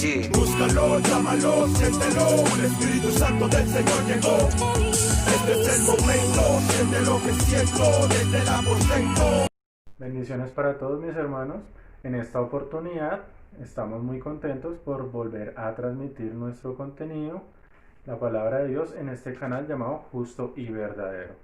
Búscalo, llámalo, siéntelo, el Espíritu Santo del Señor llegó. Este es el momento, siente lo que siento desde el aposento. Bendiciones para todos mis hermanos. En esta oportunidad estamos muy contentos por volver a transmitir nuestro contenido, la palabra de Dios, en este canal llamado Justo y Verdadero.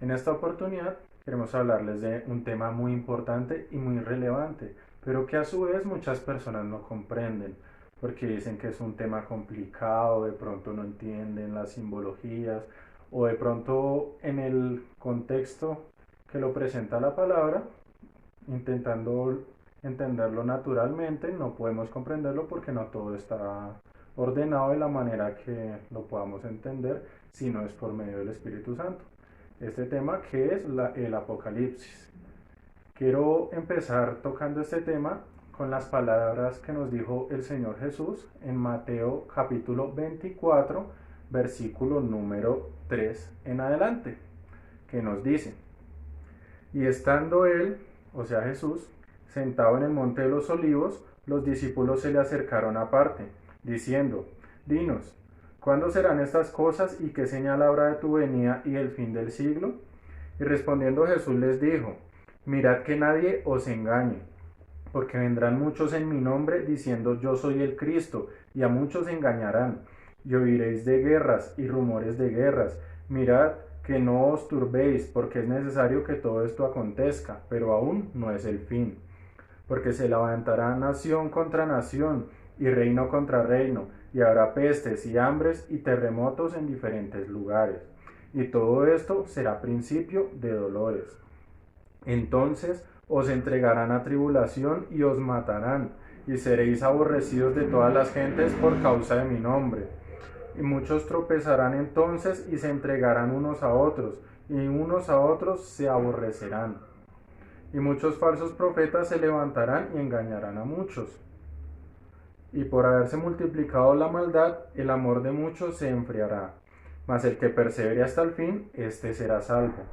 En esta oportunidad queremos hablarles de un tema muy importante y muy relevante, pero que a su vez muchas personas no comprenden, porque dicen que es un tema complicado, de pronto no entienden las simbologías, o de pronto en el contexto que lo presenta la palabra, intentando entenderlo naturalmente, no podemos comprenderlo porque no todo está ordenado de la manera que lo podamos entender si no es por medio del Espíritu Santo. Este tema que es el Apocalipsis. Quiero empezar tocando este tema con las palabras que nos dijo el Señor Jesús en Mateo capítulo 24, versículo número 3 en adelante, que nos dice: y estando él, o sea Jesús, sentado en el monte de los olivos, los discípulos se le acercaron aparte, diciendo: dinos, ¿cuándo serán estas cosas y qué señal habrá de tu venida y el fin del siglo? Y respondiendo Jesús les dijo: mirad que nadie os engañe, porque vendrán muchos en mi nombre diciendo yo soy el Cristo, y a muchos engañarán. Y oiréis de guerras y rumores de guerras. Mirad que no os turbéis, porque es necesario que todo esto acontezca, pero aún no es el fin. Porque se levantará nación contra nación, y reino contra reino, y habrá pestes y hambres y terremotos en diferentes lugares. Y todo esto será principio de dolores. Entonces os entregarán a tribulación y os matarán, y seréis aborrecidos de todas las gentes por causa de mi nombre. Y muchos tropezarán entonces y se entregarán unos a otros, y unos a otros se aborrecerán. Y muchos falsos profetas se levantarán y engañarán a muchos. Y por haberse multiplicado la maldad, el amor de muchos se enfriará. Mas el que persevere hasta el fin, éste será salvo.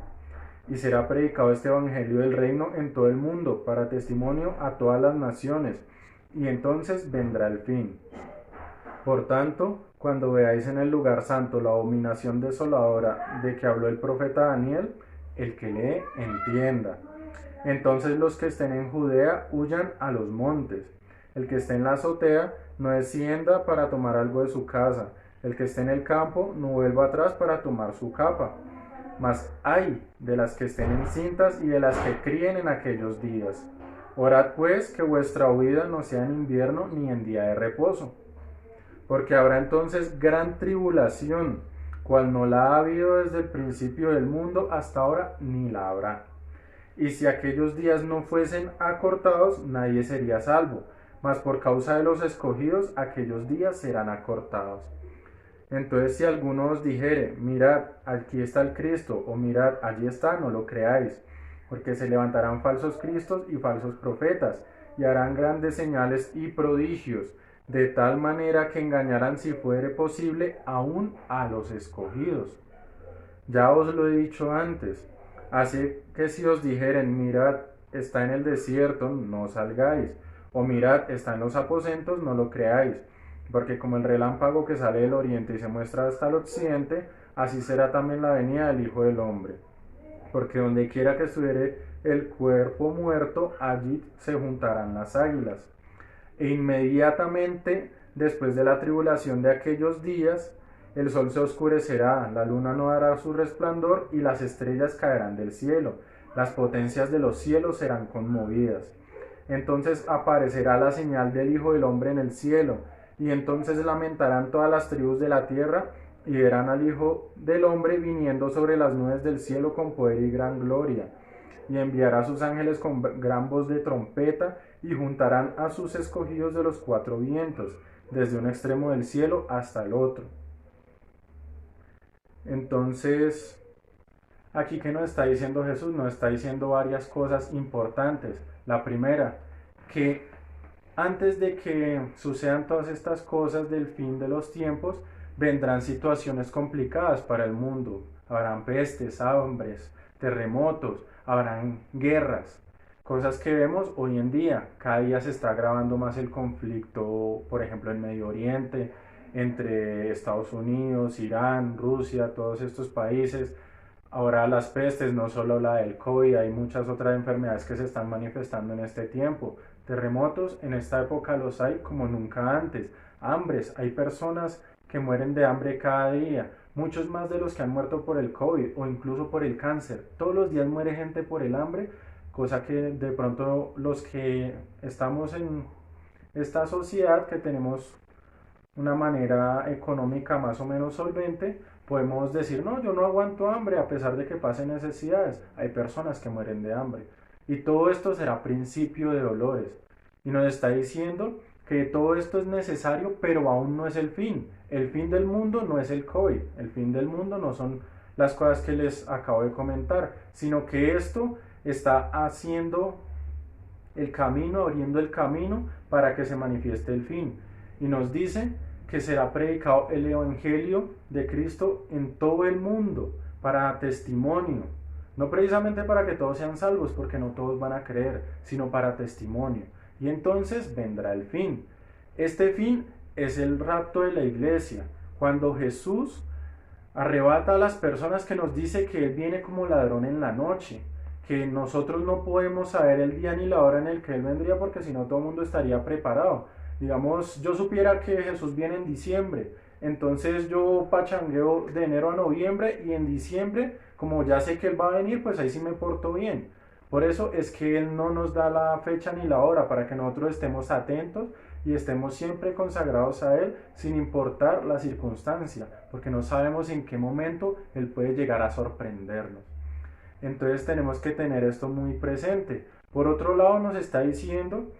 Y será predicado este evangelio del reino en todo el mundo, para testimonio a todas las naciones, y entonces vendrá el fin. Por tanto, cuando veáis en el lugar santo la abominación desoladora de que habló el profeta Daniel, el que lee entienda. Entonces los que estén en Judea huyan a los montes. El que esté en la azotea no descienda para tomar algo de su casa. El que esté en el campo no vuelva atrás para tomar su capa. Mas ay de las que estén encintas y de las que críen en aquellos días. Orad pues que vuestra huida no sea en invierno ni en día de reposo. Porque habrá entonces gran tribulación, cual no la ha habido desde el principio del mundo hasta ahora, ni la habrá. Y si aquellos días no fuesen acortados, nadie sería salvo, mas por causa de los escogidos, aquellos días serán acortados. Entonces si alguno os dijere: mirad, aquí está el Cristo, o mirad, allí está, no lo creáis, porque se levantarán falsos cristos y falsos profetas, y harán grandes señales y prodigios, de tal manera que engañarán, si fuere posible, aún a los escogidos. Ya os lo he dicho antes. Así que si os dijeren: mirad, está en el desierto, no salgáis, o mirad, está en los aposentos, no lo creáis, porque como el relámpago que sale del oriente y se muestra hasta el occidente, así será también la venida del Hijo del Hombre. Porque donde quiera que estuviere el cuerpo muerto, allí se juntarán las águilas. E inmediatamente después de la tribulación de aquellos días, el sol se oscurecerá, la luna no dará su resplandor, y las estrellas caerán del cielo, las potencias de los cielos serán conmovidas. Entonces aparecerá la señal del Hijo del Hombre en el cielo, y entonces lamentarán todas las tribus de la tierra, y verán al Hijo del Hombre viniendo sobre las nubes del cielo con poder y gran gloria. Y enviará a sus ángeles con gran voz de trompeta, y juntarán a sus escogidos de los cuatro vientos, desde un extremo del cielo hasta el otro. Entonces, aquí, ¿qué nos está diciendo Jesús? Nos está diciendo varias cosas importantes. La primera, que antes de que sucedan todas estas cosas del fin de los tiempos, vendrán situaciones complicadas para el mundo. Habrán pestes, hambres, terremotos, habrán guerras. Cosas que vemos hoy en día. Cada día se está agravando más el conflicto, por ejemplo, en Medio Oriente, entre Estados Unidos, Irán, Rusia, todos estos países. Ahora las pestes, no solo la del COVID, hay muchas otras enfermedades que se están manifestando en este tiempo. Terremotos, en esta época los hay como nunca antes. Hambres, hay personas que mueren de hambre cada día. Muchos más de los que han muerto por el COVID o incluso por el cáncer. Todos los días muere gente por el hambre, cosa que de pronto los que estamos en esta sociedad, que tenemos una manera económica más o menos solvente, podemos decir, no, yo no aguanto hambre a pesar de que pasen necesidades. Hay personas que mueren de hambre. Y todo esto será principio de dolores. Y nos está diciendo que todo esto es necesario, pero aún no es el fin. El fin del mundo no es el COVID. El fin del mundo no son las cosas que les acabo de comentar, sino que esto está haciendo el camino, abriendo el camino para que se manifieste el fin. Y nos dice que será predicado el Evangelio de Cristo en todo el mundo para testimonio. No precisamente para que todos sean salvos, porque no todos van a creer, sino para testimonio. Y entonces vendrá el fin. Este fin es el rapto de la iglesia, cuando Jesús arrebata a las personas, que nos dice que Él viene como ladrón en la noche, que nosotros no podemos saber el día ni la hora en el que Él vendría, porque si no todo el mundo estaría preparado. Digamos, yo supiera que Jesús viene en diciembre, entonces yo pachangueo de enero a noviembre, y en diciembre, como ya sé que Él va a venir, pues ahí sí me porto bien. Por eso es que Él no nos da la fecha ni la hora, para que nosotros estemos atentos y estemos siempre consagrados a Él, sin importar la circunstancia, porque no sabemos en qué momento Él puede llegar a sorprendernos. Entonces tenemos que tener esto muy presente. Por otro lado, nos está diciendo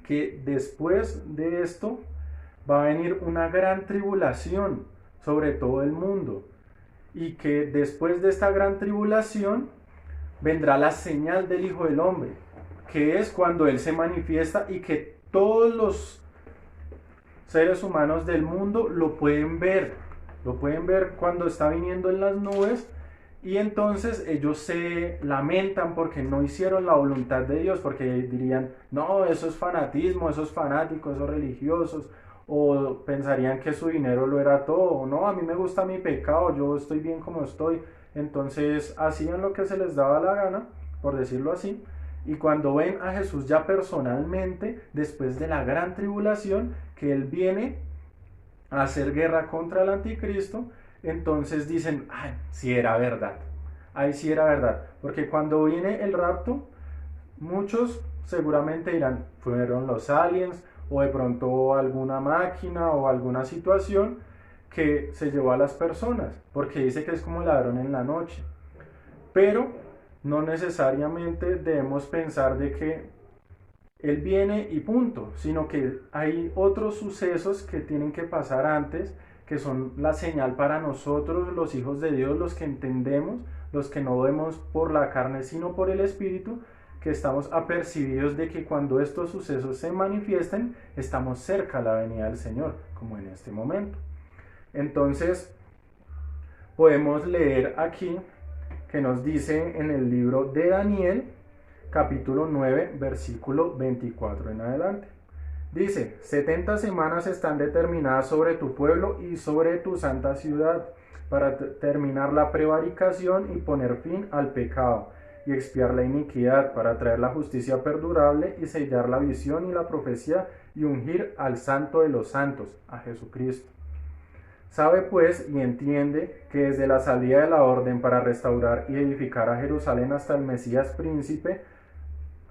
que después de esto va a venir una gran tribulación sobre todo el mundo, y que después de esta gran tribulación vendrá la señal del Hijo del Hombre, que es cuando Él se manifiesta y que todos los seres humanos del mundo lo pueden ver cuando está viniendo en las nubes. Y entonces ellos se lamentan porque no hicieron la voluntad de Dios, porque dirían, no, eso es fanatismo, esos fanáticos, esos religiosos, o pensarían que su dinero lo era todo, o no, a mí me gusta mi pecado, yo estoy bien como estoy. Entonces hacían lo que se les daba la gana, por decirlo así, y cuando ven a Jesús ya personalmente, después de la gran tribulación, que Él viene a hacer guerra contra el anticristo, entonces dicen, ay, sí era verdad, ay, sí era verdad, porque cuando viene el rapto, muchos seguramente dirán, fueron los aliens, o de pronto alguna máquina o alguna situación que se llevó a las personas, porque dice que es como ladrón en la noche. Pero no necesariamente debemos pensar de que Él viene y punto, sino que hay otros sucesos que tienen que pasar antes, que son la señal para nosotros, los hijos de Dios, los que entendemos, los que no vemos por la carne, sino por el Espíritu, que estamos apercibidos de que cuando estos sucesos se manifiesten, estamos cerca a la venida del Señor, como en este momento. Entonces, podemos leer aquí que nos dice en el libro de Daniel, capítulo 9, versículo 24 en adelante. Dice, 70 semanas están determinadas sobre tu pueblo y sobre tu santa ciudad, para terminar la prevaricación y poner fin al pecado, y expiar la iniquidad, para traer la justicia perdurable y sellar la visión y la profecía, y ungir al Santo de los santos, a Jesucristo. Sabe pues y entiende que desde la salida de la orden para restaurar y edificar a Jerusalén hasta el Mesías príncipe,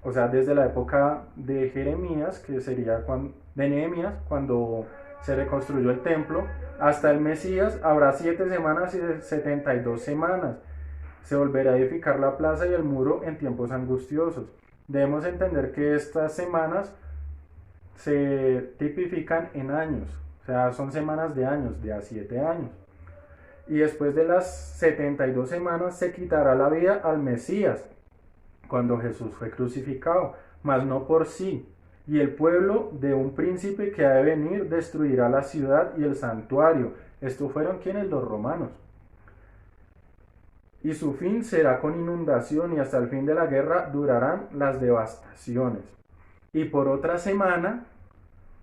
o sea, desde la época de Jeremías, que sería de Nehemías, cuando se reconstruyó el templo, hasta el Mesías, habrá 7 semanas y 72 semanas. Se volverá a edificar la plaza y el muro en tiempos angustiosos. Debemos entender que estas semanas se tipifican en años, o sea, son semanas de años, de a 7 años. Y después de las 72 semanas se quitará la vida al Mesías, cuando Jesús fue crucificado, mas no por sí. Y el pueblo de un príncipe que ha de venir destruirá la ciudad y el santuario. Estos fueron quienes, los romanos. y su fin será con inundación, y hasta el fin de la guerra durarán las devastaciones. Y por otra semana,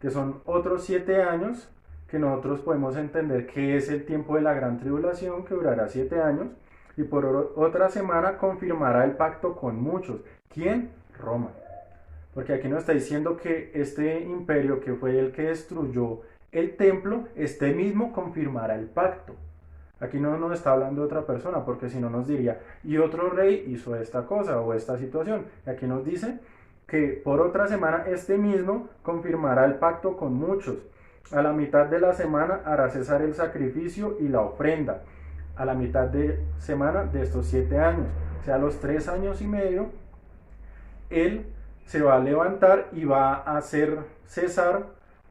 que son otros 7 años, que nosotros podemos entender que es el tiempo de la gran tribulación, que durará 7 años, y por otra semana confirmará el pacto con muchos. ¿Quién? Roma. Porque aquí nos está diciendo que este imperio, que fue el que destruyó el templo, este mismo confirmará el pacto. Aquí no nos está hablando de otra persona, porque si no nos diría, y otro rey hizo esta cosa o esta situación. Y aquí nos dice que por otra semana este mismo confirmará el pacto con muchos. A la mitad de la semana hará cesar el sacrificio y la ofrenda. A la mitad de semana de estos 7 años, o sea, los 3 años y medio, él se va a levantar y va a hacer cesar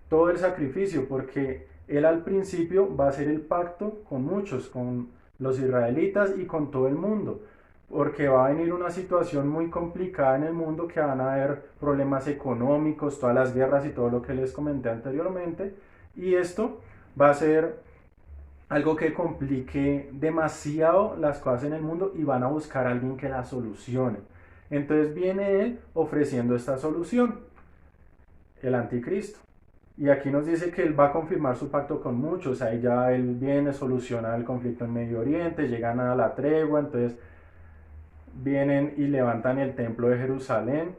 todo el sacrificio, porque él al principio va a hacer el pacto con muchos, con los israelitas y con todo el mundo, porque va a venir una situación muy complicada en el mundo, que van a haber problemas económicos, todas las guerras y todo lo que les comenté anteriormente, y esto va a ser algo que complique demasiado las cosas en el mundo y van a buscar a alguien que la solucione. Entonces viene él ofreciendo esta solución, el anticristo. Y aquí nos dice que él va a confirmar su pacto con muchos. Ahí ya él viene, soluciona el conflicto en Medio Oriente, llegan a la tregua, entonces vienen y levantan el templo de Jerusalén,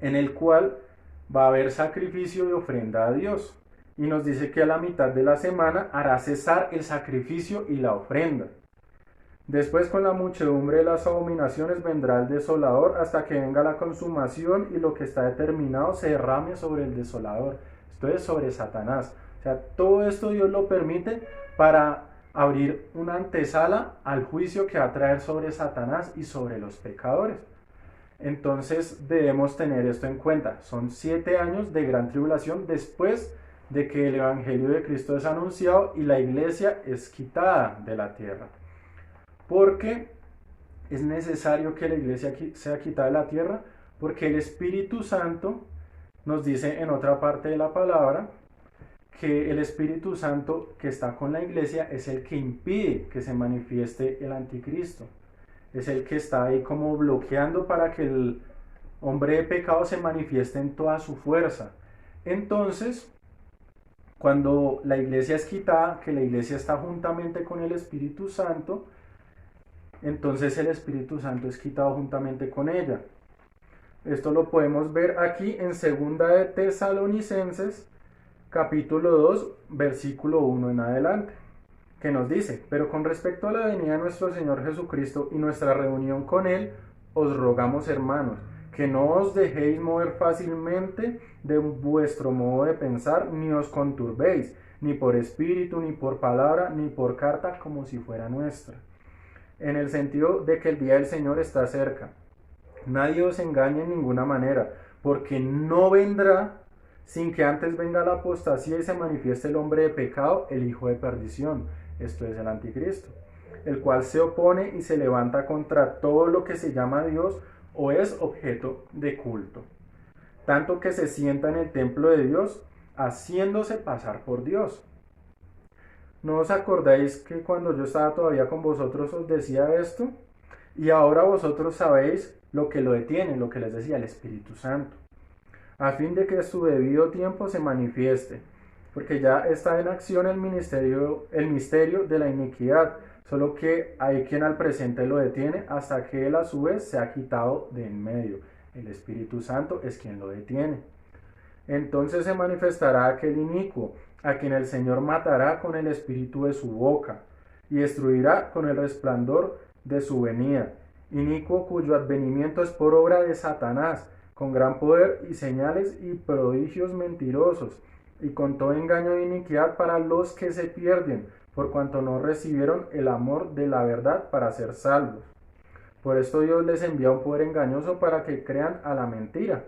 en el cual va a haber sacrificio y ofrenda a Dios. Y nos dice que a la mitad de la semana hará cesar el sacrificio y la ofrenda. Después, con la muchedumbre de las abominaciones vendrá el desolador, hasta que venga la consumación y lo que está determinado se derrame sobre el desolador. Esto es sobre Satanás. O sea, todo esto Dios lo permite para abrir una antesala al juicio que va a traer sobre Satanás y sobre los pecadores. Entonces debemos tener esto en cuenta. Son 7 años de gran tribulación después de que el Evangelio de Cristo es anunciado y la iglesia es quitada de la tierra. Porque es necesario que la iglesia sea quitada de la tierra, porque el Espíritu Santo nos dice en otra parte de la palabra que el Espíritu Santo que está con la iglesia es el que impide que se manifieste el anticristo. Es el que está ahí como bloqueando para que el hombre de pecado se manifieste en toda su fuerza. Entonces, cuando la iglesia es quitada, que la iglesia está juntamente con el Espíritu Santo, entonces el Espíritu Santo es quitado juntamente con ella. Esto lo podemos ver aquí en 2 de Tesalonicenses, capítulo 2, versículo 1 en adelante, que nos dice: pero con respecto a la venida de nuestro Señor Jesucristo y nuestra reunión con Él, os rogamos, hermanos, que no os dejéis mover fácilmente de vuestro modo de pensar, ni os conturbéis, ni por espíritu, ni por palabra, ni por carta, como si fuera nuestra, en el sentido de que el día del Señor está cerca. Nadie os engañe en ninguna manera, porque no vendrá sin que antes venga la apostasía y se manifieste el hombre de pecado, el hijo de perdición, esto es el anticristo, el cual se opone y se levanta contra todo lo que se llama Dios o es objeto de culto, tanto que se sienta en el templo de Dios, haciéndose pasar por Dios. ¿No os acordáis que cuando yo estaba todavía con vosotros os decía esto? Y ahora vosotros sabéis lo que lo detiene, lo que les decía, el Espíritu Santo, a fin de que su debido tiempo se manifieste, porque ya está en acción el misterio de la iniquidad, solo que hay quien al presente lo detiene hasta que él a su vez se ha quitado de en medio. El Espíritu Santo es quien lo detiene. Entonces se manifestará aquel inicuo, a quien el Señor matará con el espíritu de su boca, y destruirá con el resplandor de su venida. Inicuo cuyo advenimiento es por obra de Satanás, con gran poder y señales y prodigios mentirosos, y con todo engaño de iniquidad para los que se pierden, por cuanto no recibieron el amor de la verdad para ser salvos. Por esto Dios les envía un poder engañoso para que crean a la mentira,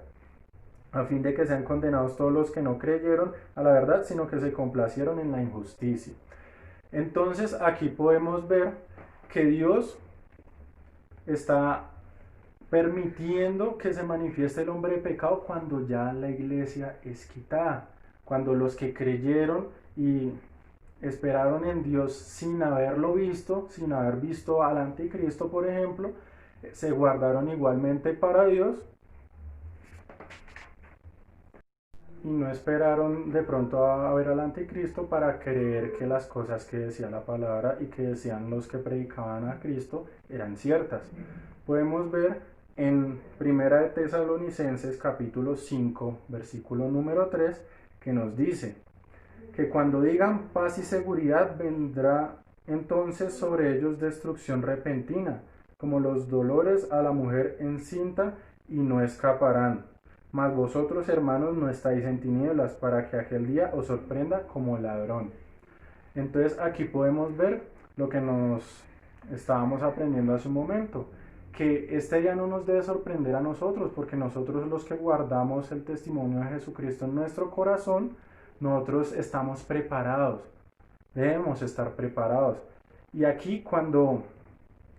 a fin de que sean condenados todos los que no creyeron a la verdad, sino que se complacieron en la injusticia. Entonces aquí podemos ver que Dios está permitiendo que se manifieste el hombre de pecado cuando ya la iglesia es quitada, cuando los que creyeron y esperaron en Dios sin haberlo visto, sin haber visto al anticristo, por ejemplo, se guardaron igualmente para Dios y no esperaron de pronto a ver al anticristo para creer que las cosas que decía la palabra y que decían los que predicaban a Cristo eran ciertas. Podemos ver en Primera de Tesalonicenses capítulo 5 versículo número 3 que nos dice que cuando digan paz y seguridad vendrá entonces sobre ellos destrucción repentina, como los dolores a la mujer encinta, y no escaparán. Mas vosotros, hermanos, no estáis en tinieblas, para que aquel día os sorprenda como ladrón. Entonces aquí podemos ver lo que nos estábamos aprendiendo hace un momento, que este día no nos debe sorprender a nosotros, porque nosotros los que guardamos el testimonio de Jesucristo en nuestro corazón, nosotros estamos preparados, debemos estar preparados. Y aquí cuando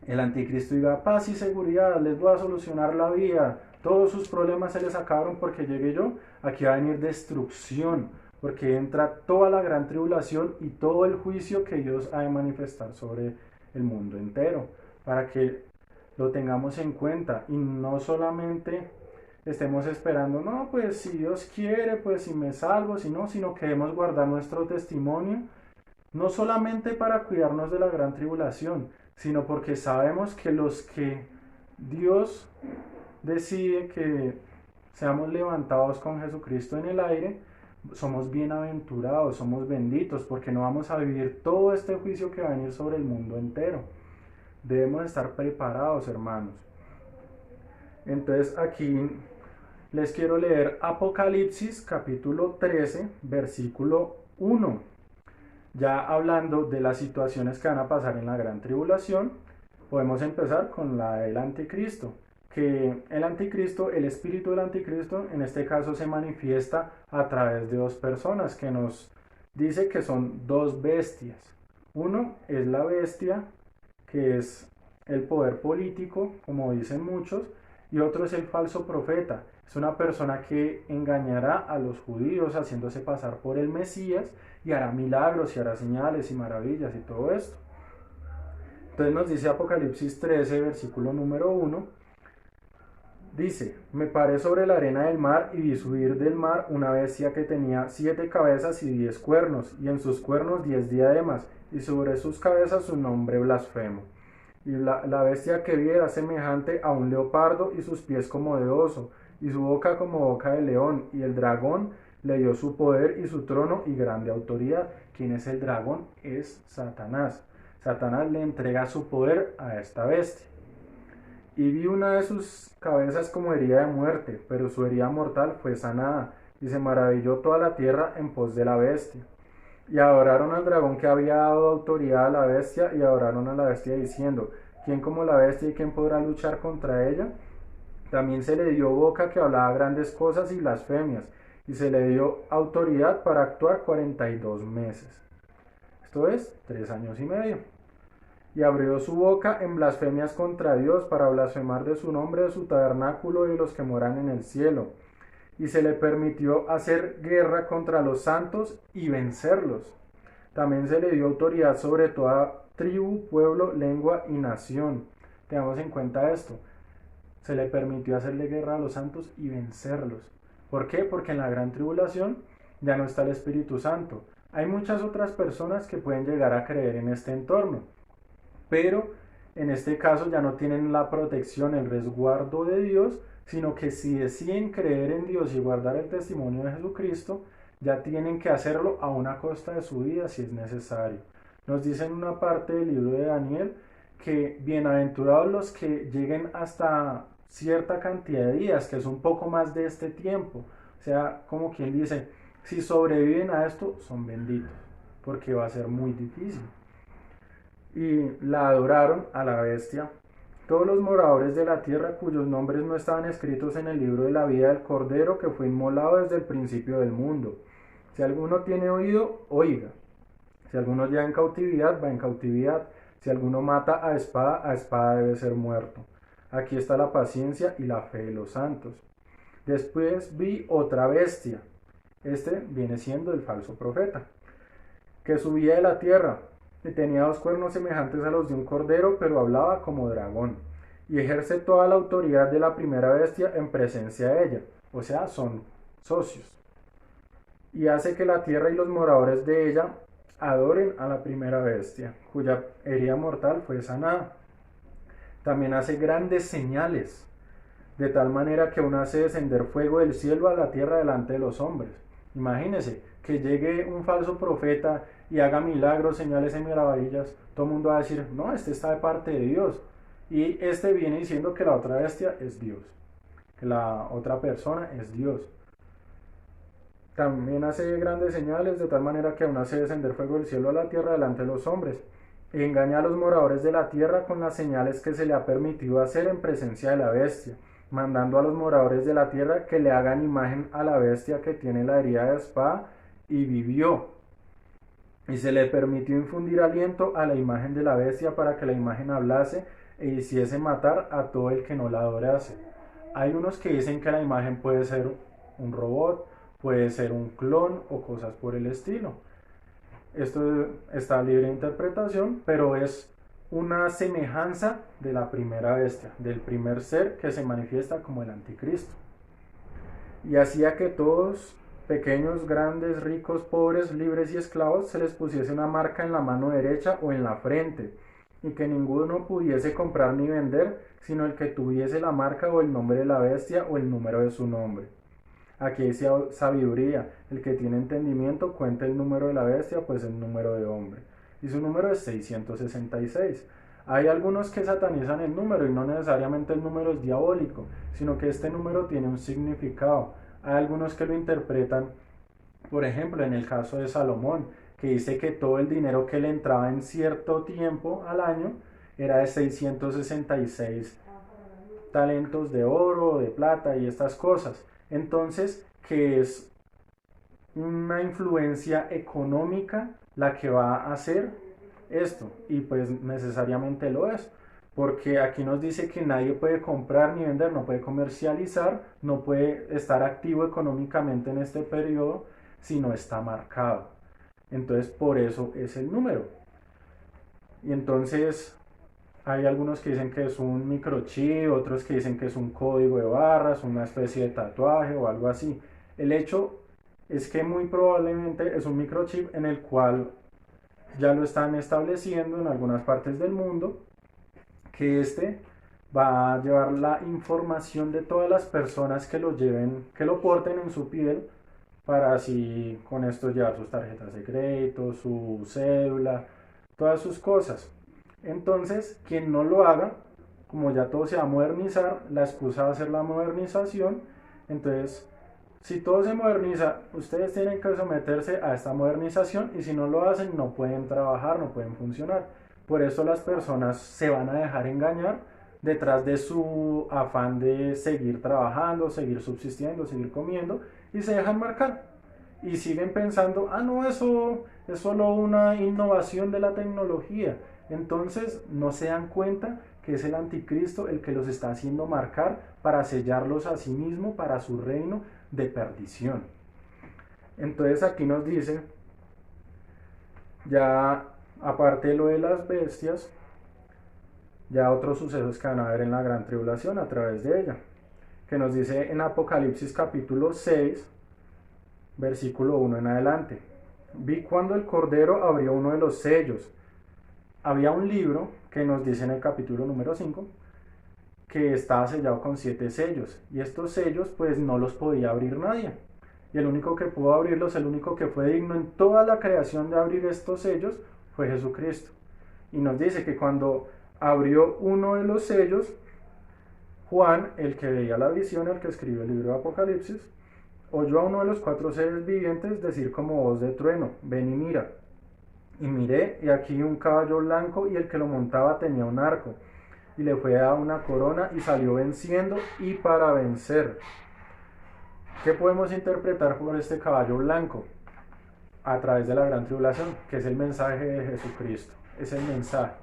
el anticristo diga paz y seguridad, les voy a solucionar la vida, todos sus problemas se les acabaron porque llegué yo, aquí va a venir destrucción, porque entra toda la gran tribulación y todo el juicio que Dios ha de manifestar sobre el mundo entero, para que lo tengamos en cuenta y no solamente estemos esperando, no, pues si Dios quiere, pues si me salvo, si no, sino que debemos guardar nuestro testimonio, no solamente para cuidarnos de la gran tribulación, sino porque sabemos que los que Dios decide que seamos levantados con Jesucristo en el aire, somos bienaventurados, somos benditos, porque no vamos a vivir todo este juicio que va a venir sobre el mundo entero. Debemos estar preparados, hermanos. Entonces aquí les quiero leer Apocalipsis capítulo 13, versículo 1. Ya hablando de las situaciones que van a pasar en la gran tribulación, podemos empezar con la del anticristo. Que el anticristo, el espíritu del anticristo, en este caso se manifiesta a través de dos personas, que nos dice que son dos bestias. Uno es la bestia, que es el poder político, como dicen muchos, y otro es el falso profeta. Es una persona que engañará a los judíos haciéndose pasar por el Mesías y hará milagros y hará señales y maravillas y todo esto. Entonces nos dice Apocalipsis 13, versículo número 1, dice, me paré sobre la arena del mar y vi subir del mar una bestia que tenía 7 cabezas y 10 cuernos, y en sus cuernos 10 diademas, y sobre sus cabezas un nombre blasfemo. Y la bestia que vi era semejante a un leopardo, y sus pies como de oso, y su boca como boca de león, y el dragón le dio su poder y su trono y grande autoridad. ¿Quién es el dragón? Es Satanás. Satanás le entrega su poder a esta bestia. Y vi una de sus cabezas como herida de muerte, pero su herida mortal fue sanada, y se maravilló toda la tierra en pos de la bestia. Y adoraron al dragón que había dado autoridad a la bestia, y adoraron a la bestia diciendo, ¿quién como la bestia y quién podrá luchar contra ella? También se le dio boca que hablaba grandes cosas y blasfemias, y se le dio autoridad para actuar 42 meses. Esto es, 3 años y medio. Y abrió su boca en blasfemias contra Dios para blasfemar de su nombre, de su tabernáculo y de los que moran en el cielo. Y se le permitió hacer guerra contra los santos y vencerlos. También se le dio autoridad sobre toda tribu, pueblo, lengua y nación. Tengamos en cuenta esto. Se le permitió hacerle guerra a los santos y vencerlos. ¿Por qué? Porque en la gran tribulación ya no está el Espíritu Santo. Hay muchas otras personas que pueden llegar a creer en este entorno, pero en este caso ya no tienen la protección, el resguardo de Dios, sino que si deciden creer en Dios y guardar el testimonio de Jesucristo, ya tienen que hacerlo a una costa de su vida si es necesario. Nos dice en una parte del libro de Daniel que bienaventurados los que lleguen hasta cierta cantidad de días, que es un poco más de este tiempo. O sea, como quien dice, si sobreviven a esto, son benditos, porque va a ser muy difícil. Y la adoraron a la bestia todos los moradores de la tierra cuyos nombres no estaban escritos en el libro de la vida del Cordero que fue inmolado desde el principio del mundo. Si alguno tiene oído, oiga. Si alguno ya en cautividad, va en cautividad. Si alguno mata a espada debe ser muerto. Aquí está la paciencia y la fe de los santos. Después vi otra bestia. Este viene siendo el falso profeta, que subía de la tierra, y tenía 2 cuernos semejantes a los de un cordero, pero hablaba como dragón, y ejerce toda la autoridad de la primera bestia en presencia de ella, o sea, son socios, y hace que la tierra y los moradores de ella adoren a la primera bestia, cuya herida mortal fue sanada. También hace grandes señales, de tal manera que aún hace descender fuego del cielo a la tierra delante de los hombres. Imagínense que llegue un falso profeta y haga milagros, señales y maravillas. Todo el mundo va a decir, no, este está de parte de Dios. Y este viene diciendo que la otra bestia es Dios, que la otra persona es Dios. También hace grandes señales, de tal manera que aún hace descender fuego del cielo a la tierra delante de los hombres. Y engaña a los moradores de la tierra con las señales que se le ha permitido hacer en presencia de la bestia, mandando a los moradores de la tierra que le hagan imagen a la bestia que tiene la herida de espada y vivió. Y se le permitió infundir aliento a la imagen de la bestia para que la imagen hablase e hiciese matar a todo el que no la adorase. Hay unos que dicen que la imagen puede ser un robot, puede ser un clon o cosas por el estilo. Esto está libre de interpretación, pero es una semejanza de la primera bestia, del primer ser que se manifiesta como el anticristo. Y hacía que todos, pequeños, grandes, ricos, pobres, libres y esclavos, se les pusiese una marca en la mano derecha o en la frente, y que ninguno pudiese comprar ni vender, sino el que tuviese la marca o el nombre de la bestia o el número de su nombre. Aquí hay sabiduría, el que tiene entendimiento cuenta el número de la bestia, pues el número de hombre, y su número es 666. Hay algunos que satanizan el número, y no necesariamente el número es diabólico, sino que este número tiene un significado. Hay algunos que lo interpretan, por ejemplo, en el caso de Salomón, que dice que todo el dinero que le entraba en cierto tiempo al año era de 666 talentos de oro, de plata y estas cosas. Entonces, que es una influencia económica la que va a hacer esto, y pues necesariamente lo es, porque aquí nos dice que nadie puede comprar ni vender, no puede comercializar, no puede estar activo económicamente en este periodo si no está marcado. Entonces, por eso es el número. Y entonces hay algunos que dicen que es un microchip, otros que dicen que es un código de barras, una especie de tatuaje o algo así. El hecho es que muy probablemente es un microchip en el cual ya lo están estableciendo en algunas partes del mundo, que este va a llevar la información de todas las personas que lo lleven, que lo porten en su piel, para así con esto llevar sus tarjetas de crédito, su cédula, todas sus cosas. Entonces, quien no lo haga, como ya todo se va a modernizar, la excusa va a ser la modernización. Entonces, si todo se moderniza, ustedes tienen que someterse a esta modernización, y si no lo hacen, no pueden trabajar, no pueden funcionar. Por eso las personas se van a dejar engañar detrás de su afán de seguir trabajando, seguir subsistiendo, seguir comiendo, y se dejan marcar. Y siguen pensando, no, eso es solo una innovación de la tecnología. Entonces no se dan cuenta que es el anticristo el que los está haciendo marcar para sellarlos a sí mismo para su reino de perdición. Entonces aquí nos dice, ya aparte de lo de las bestias, ya otros sucesos que van a haber en la gran tribulación a través de ella, que nos dice en Apocalipsis capítulo 6, versículo 1 en adelante. Vi cuando el Cordero abrió uno de los sellos. Había un libro que nos dice en el capítulo número 5 que estaba sellado con 7 sellos, y estos sellos pues no los podía abrir nadie, y el único que pudo abrirlos, el único que fue digno en toda la creación de abrir estos sellos, fue Jesucristo. Y nos dice que cuando abrió uno de los sellos, Juan, el que veía la visión, el que escribió el libro de Apocalipsis, oyó a uno de los 4 seres vivientes decir como voz de trueno, ven y mira. Y miré, y aquí un caballo blanco, y el que lo montaba tenía un arco, y le fue dada una corona, y salió venciendo y para vencer. ¿Qué podemos interpretar por este caballo blanco? A través de la gran tribulación, que es el mensaje de Jesucristo. Es el mensaje.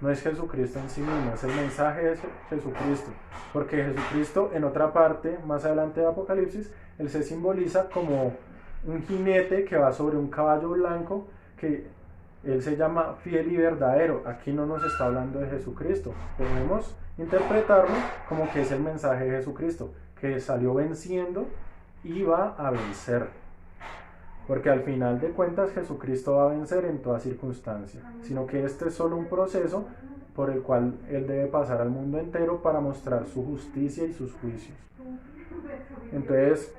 No es Jesucristo en sí mismo, es el mensaje de Jesucristo. Porque Jesucristo, en otra parte, más adelante de Apocalipsis, él se simboliza como un jinete que va sobre un caballo blanco, que Él se llama fiel y verdadero. Aquí no nos está hablando de Jesucristo. Podemos interpretarlo como que es el mensaje de Jesucristo, que salió venciendo y va a vencer. Porque al final de cuentas Jesucristo va a vencer en toda circunstancia, sino que este es solo un proceso por el cual Él debe pasar al mundo entero para mostrar su justicia y sus juicios. Entonces,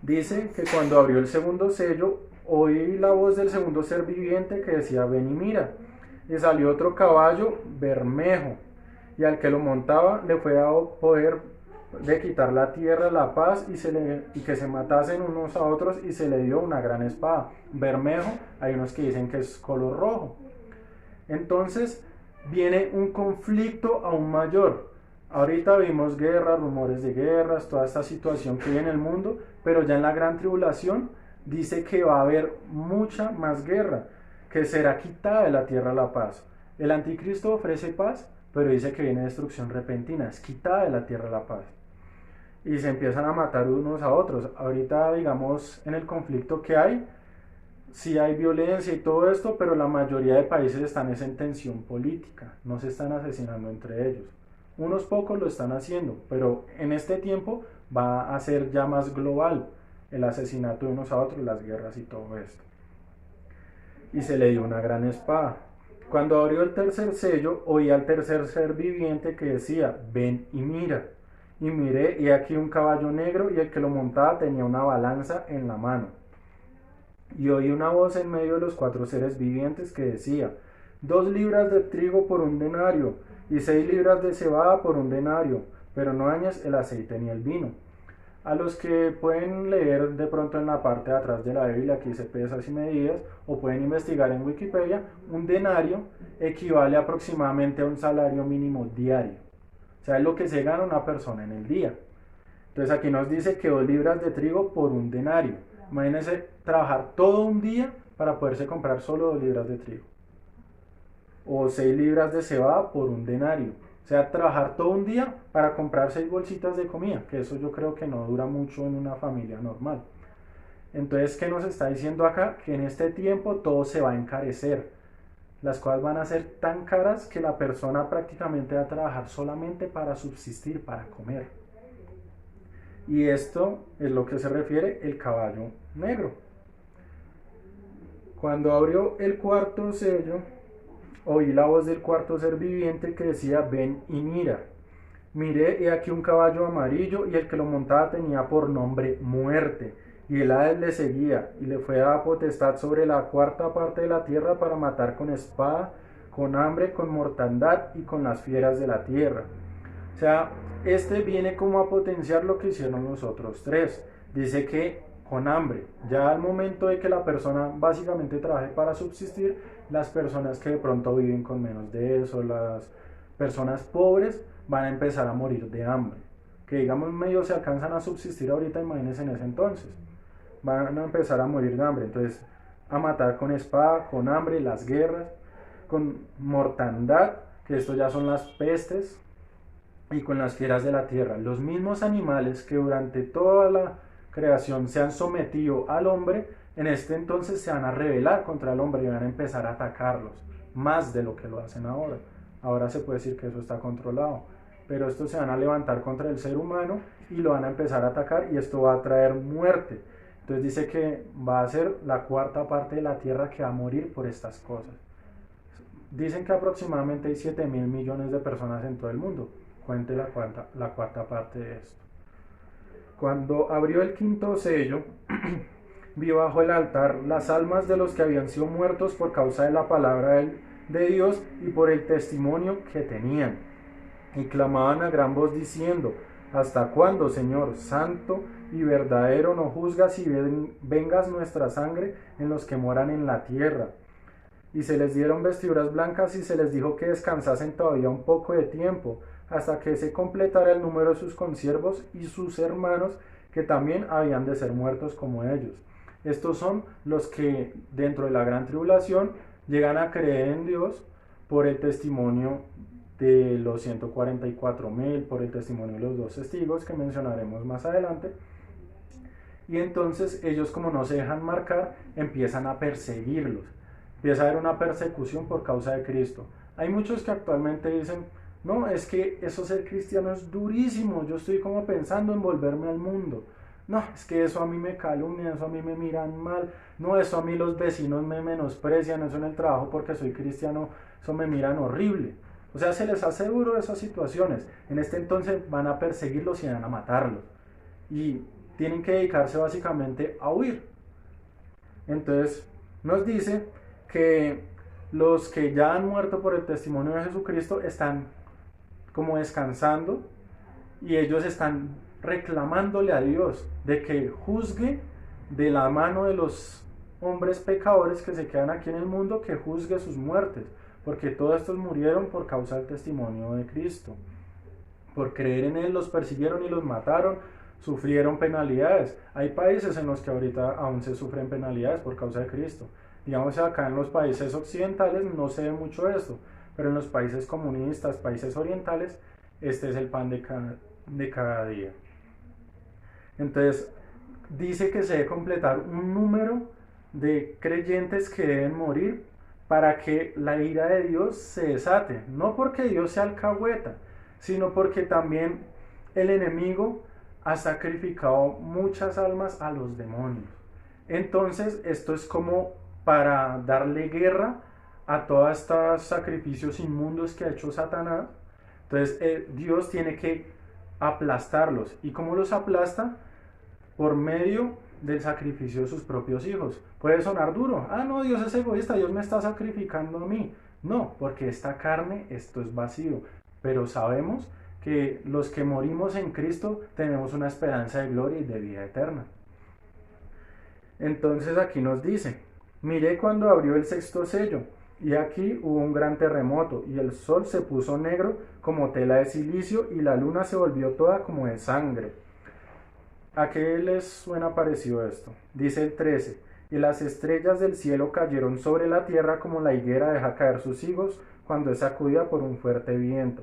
dice que cuando abrió el segundo sello, oí la voz del segundo ser viviente que decía: ven y mira. Y salió otro caballo bermejo, y al que lo montaba le fue dado poder de quitar la tierra, la paz, y que se matasen unos a otros, y se le dio una gran espada. Bermejo, hay unos que dicen que es color rojo. Entonces viene un conflicto aún mayor. Ahorita vimos guerras, rumores de guerras, toda esta situación que hay en el mundo, pero ya en la gran tribulación dice que va a haber mucha más guerra, que será quitada de la tierra la paz. El anticristo ofrece paz, pero dice que viene destrucción repentina, es quitada de la tierra la paz. Y se empiezan a matar unos a otros. Ahorita, digamos, en el conflicto que hay, sí hay violencia y todo esto, pero la mayoría de países están en tensión política, no se están asesinando entre ellos. Unos pocos lo están haciendo, pero en este tiempo va a ser ya más global el asesinato de unos a otros, las guerras y todo esto. Y se le dio una gran espada. Cuando abrió el tercer sello, oí al tercer ser viviente que decía: ven y mira. Y miré, y aquí un caballo negro, y el que lo montaba tenía una balanza en la mano. Y oí una voz en medio de los 4 seres vivientes que decía: 2 libras de trigo por 1 denario, y 6 libras de cebada por 1 denario, pero no dañes el aceite ni el vino. A los que pueden leer de pronto en la parte de atrás de la Biblia, aquí dice pesas y medidas, o pueden investigar en Wikipedia, 1 denario equivale aproximadamente a un salario mínimo diario. O sea, es lo que se gana una persona en el día. Entonces aquí nos dice que 2 libras de trigo por 1 denario. Imagínense trabajar todo un día para poderse comprar solo 2 libras de trigo. O 6 libras de cebada por 1 denario. O sea, trabajar todo un día para comprar 6 bolsitas de comida, que eso yo creo que no dura mucho en una familia normal. Entonces, ¿qué nos está diciendo acá? Que en este tiempo todo se va a encarecer. Las cosas van a ser tan caras que la persona prácticamente va a trabajar solamente para subsistir, para comer. Y esto es lo que se refiere el caballo negro. Cuando abrió el cuarto sello, oí la voz del cuarto ser viviente que decía: ven y mira. Miré, y aquí un caballo amarillo, y el que lo montaba tenía por nombre Muerte, y el Hades le seguía, y le fue dada potestad sobre la 4ª parte de la tierra para matar con espada, con hambre, con mortandad y con las fieras de la tierra. O sea, este viene como a potenciar lo que hicieron los otros 3. Dice que con hambre, ya al momento de que la persona básicamente trabaje para subsistir, las personas que de pronto viven con menos de eso, las personas pobres, van a empezar a morir de hambre. Que digamos medio se alcanzan a subsistir ahorita, imagínense en ese entonces. Van a empezar a morir de hambre. Entonces, a matar con espada, con hambre, las guerras, con mortandad, que esto ya son las pestes, y con las fieras de la tierra. Los mismos animales que durante toda la creación se han sometido al hombre, en este entonces se van a rebelar contra el hombre y van a empezar a atacarlos, más de lo que lo hacen ahora. Ahora se puede decir que eso está controlado, pero estos se van a levantar contra el ser humano y lo van a empezar a atacar, y esto va a traer muerte. Entonces dice que va a ser la 4ª parte de la tierra que va a morir por estas cosas. Dicen que aproximadamente hay 7.000 millones de personas en todo el mundo. Cuente la 4ª parte de esto. Cuando abrió el 5º sello, vi bajo el altar las almas de los que habían sido muertos por causa de la palabra de Dios y por el testimonio que tenían. Y clamaban a gran voz diciendo: ¿hasta cuándo, Señor, santo y verdadero, no juzgas y vengas nuestra sangre en los que moran en la tierra? Y se les dieron vestiduras blancas, y se les dijo que descansasen todavía un poco de tiempo, hasta que se completara el número de sus consiervos y sus hermanos, que también habían de ser muertos como ellos. Estos son los que dentro de la gran tribulación llegan a creer en Dios por el testimonio de los 144.000, por el testimonio de los 2 testigos que mencionaremos más adelante. y entonces ellos, como no se dejan marcar, empiezan a perseguirlos. Empieza a haber una persecución por causa de Cristo. Hay muchos que actualmente dicen, no, es que eso ser cristiano es durísimo, yo estoy como pensando en volverme al mundo. No, es que eso a mí me calumnian, eso a mí me miran mal, no, eso a mí los vecinos me menosprecian, eso en el trabajo porque soy cristiano, eso me miran horrible. O sea, se les hace duro esas situaciones. En este entonces van a perseguirlos y van a matarlos. Y tienen que dedicarse básicamente a huir. Entonces nos dice que los que ya han muerto por el testimonio de Jesucristo están como descansando y ellos están reclamándole a Dios de que juzgue de la mano de los hombres pecadores que se quedan aquí en el mundo, que juzgue sus muertes, porque todos estos murieron por causa del testimonio de Cristo. Por creer en Él los persiguieron y los mataron, sufrieron penalidades. Hay países en los que ahorita aún se sufren penalidades por causa de Cristo. Digamos, acá en los países occidentales no se ve mucho esto, pero en los países comunistas, países orientales, este es el pan de cada día. Entonces, dice que se debe completar un número de creyentes que deben morir para que la ira de Dios se desate. No porque Dios sea alcahueta, sino porque también el enemigo ha sacrificado muchas almas a los demonios. Entonces, esto es como para darle guerra a todos estos sacrificios inmundos que ha hecho Satanás. Entonces Dios tiene que aplastarlos. ¿Y cómo los aplasta? Por medio del sacrificio de sus propios hijos. Puede sonar duro. Ah, no, Dios es egoísta, Dios me está sacrificando a mí. No, porque esta carne, esto es vacío. Pero sabemos que los que morimos en Cristo tenemos una esperanza de gloria y de vida eterna. Entonces aquí nos dice: miré cuando abrió el sexto sello, y aquí hubo un gran terremoto, y el sol se puso negro como tela de silicio, y la luna se volvió toda como de sangre. ¿A qué les suena parecido esto? Dice el 13, y las estrellas del cielo cayeron sobre la tierra como la higuera deja caer sus higos cuando es sacudida por un fuerte viento.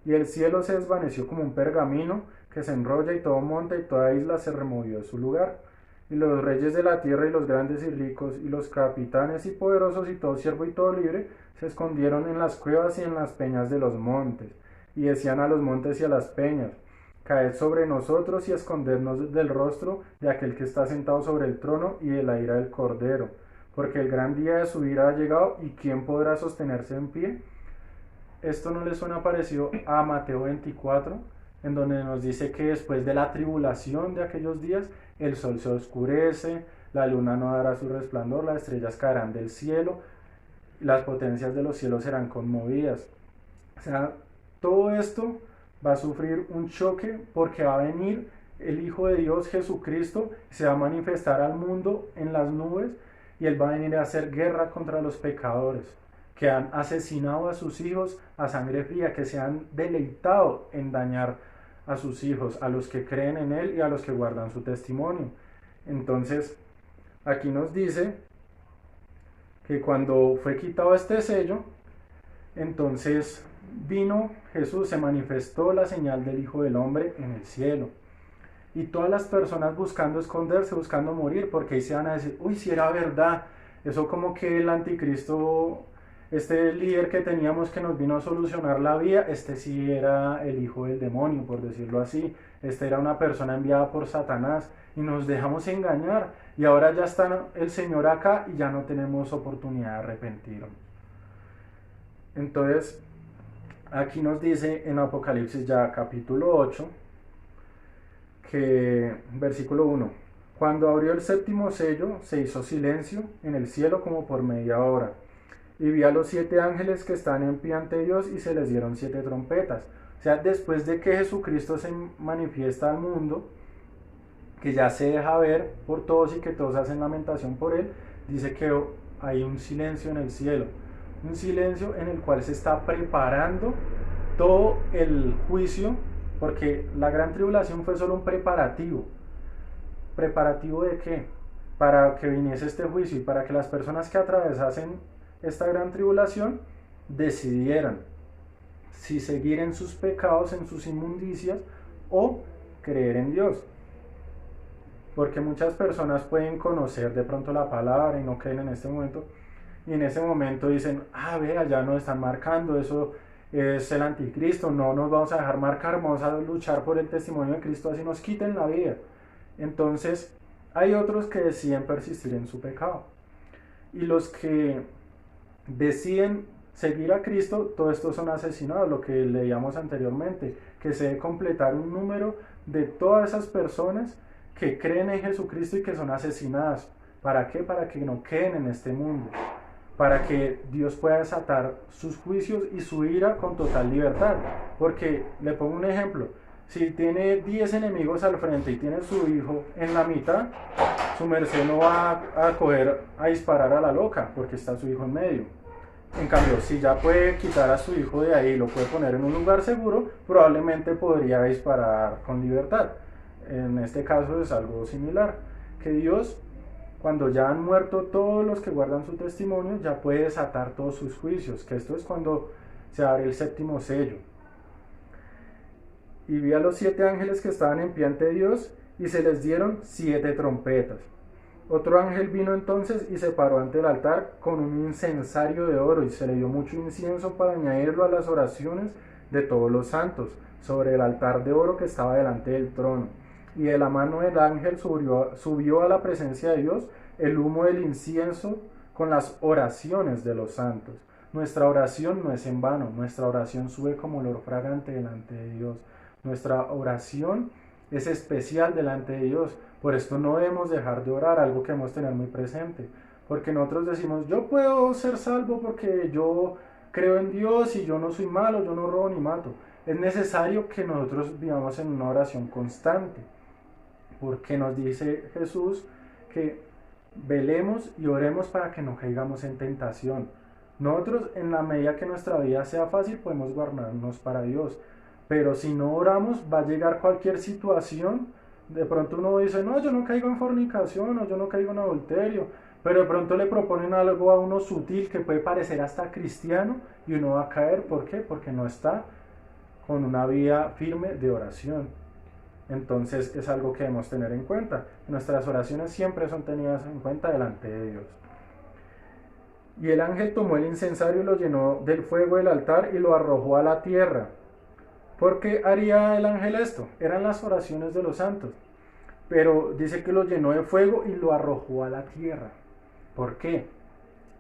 Y el cielo se desvaneció como un pergamino que se enrolla, y todo monte y toda isla se removió de su lugar. Y los reyes de la tierra y los grandes y ricos y los capitanes y poderosos y todo siervo y todo libre se escondieron en las cuevas y en las peñas de los montes, y decían a los montes y a las peñas: caed sobre nosotros y escondednos del rostro de aquel que está sentado sobre el trono y de la ira del Cordero, porque el gran día de su ira ha llegado, y ¿quién podrá sostenerse en pie? ¿Esto no le suena parecido a Mateo 24, en donde nos dice que después de la tribulación de aquellos días, el sol se oscurece, la luna no dará su resplandor, las estrellas caerán del cielo, las potencias de los cielos serán conmovidas? O sea, todo esto va a sufrir un choque, porque va a venir el Hijo de Dios, Jesucristo, se va a manifestar al mundo en las nubes, y Él va a venir a hacer guerra contra los pecadores que han asesinado a sus hijos a sangre fría, que se han deleitado en dañar a sus hijos, a los que creen en Él y a los que guardan su testimonio. Entonces, aquí nos dice que cuando fue quitado este sello, entonces vino Jesús, se manifestó la señal del Hijo del Hombre en el cielo. Y todas las personas buscando esconderse, buscando morir, porque ahí se van a decir: uy, si era verdad, eso como que el anticristo, este líder que teníamos que nos vino a solucionar la vida, este sí era el hijo del demonio, por decirlo así, este era una persona enviada por Satanás, y nos dejamos engañar, y ahora ya está el Señor acá y ya no tenemos oportunidad de arrepentirnos. Entonces, aquí nos dice en Apocalipsis ya capítulo 8, que versículo 1, cuando abrió el séptimo sello, se hizo silencio en el cielo como por media hora. Y vi a los 7 ángeles que están en pie ante Dios, y se les dieron 7 trompetas. O sea, después de que Jesucristo se manifiesta al mundo, que ya se deja ver por todos y que todos hacen lamentación por Él, dice que hay un silencio en el cielo. Un silencio en el cual se está preparando todo el juicio, porque la gran tribulación fue solo un preparativo. ¿Preparativo de qué? Para que viniese este juicio y para que las personas que atravesasen esta gran tribulación decidieran si seguir en sus pecados, en sus inmundicias, o creer en Dios. porque muchas personas pueden conocer de pronto la palabra y no creen en este momento, y en ese momento dicen, vea, ya nos están marcando, eso es el anticristo, no nos vamos a dejar marcar, vamos a luchar por el testimonio de Cristo, así nos quiten la vida. Entonces hay otros que deciden persistir en su pecado, y los que deciden seguir a Cristo, todos estos son asesinados, lo que leíamos anteriormente, que se debe completar un número de todas esas personas que creen en Jesucristo y que son asesinadas. ¿Para qué? Para que no queden en este mundo, para que Dios pueda desatar sus juicios y su ira con total libertad. Porque, le pongo un ejemplo, si tiene 10 enemigos al frente y tiene su hijo en la mitad, su merced no va a coger a disparar a la loca, porque está su hijo en medio. En cambio, si ya puede quitar a su hijo de ahí y lo puede poner en un lugar seguro, probablemente podría disparar con libertad. En este caso es algo similar, que Dios, cuando ya han muerto todos los que guardan su testimonio, ya puede desatar todos sus juicios, que esto es cuando se abre el séptimo sello. Y vi a los 7 ángeles que estaban en pie ante Dios, y se les dieron 7 trompetas. Otro ángel vino entonces y se paró ante el altar con un incensario de oro, y se le dio mucho incienso para añadirlo a las oraciones de todos los santos, sobre el altar de oro que estaba delante del trono. Y de la mano del ángel subió a la presencia de Dios el humo del incienso con las oraciones de los santos. Nuestra oración no es en vano, nuestra oración sube como olor fragante delante de Dios. Nuestra oración es especial delante de Dios. Por esto no debemos dejar de orar, algo que debemos tener muy presente. Porque nosotros decimos, yo puedo ser salvo porque yo creo en Dios y yo no soy malo, yo no robo ni mato. Es necesario que nosotros vivamos en una oración constante. Porque nos dice Jesús que velemos y oremos para que no caigamos en tentación. Nosotros, en la medida que nuestra vida sea fácil, podemos guardarnos para Dios. Pero si no oramos, va a llegar cualquier situación. De pronto uno dice, no, yo no caigo en fornicación, o yo no caigo en adulterio, pero de pronto le proponen algo a uno sutil que puede parecer hasta cristiano, y uno va a caer. ¿Por qué? Porque no está con una vida firme de oración. Entonces es algo que debemos tener en cuenta. Nuestras oraciones siempre son tenidas en cuenta delante de Dios. Y el ángel tomó el incensario y lo llenó del fuego del altar y lo arrojó a la tierra. ¿Por qué haría el ángel esto? Eran las oraciones de los santos. Pero dice que lo llenó de fuego y lo arrojó a la tierra. ¿Por qué?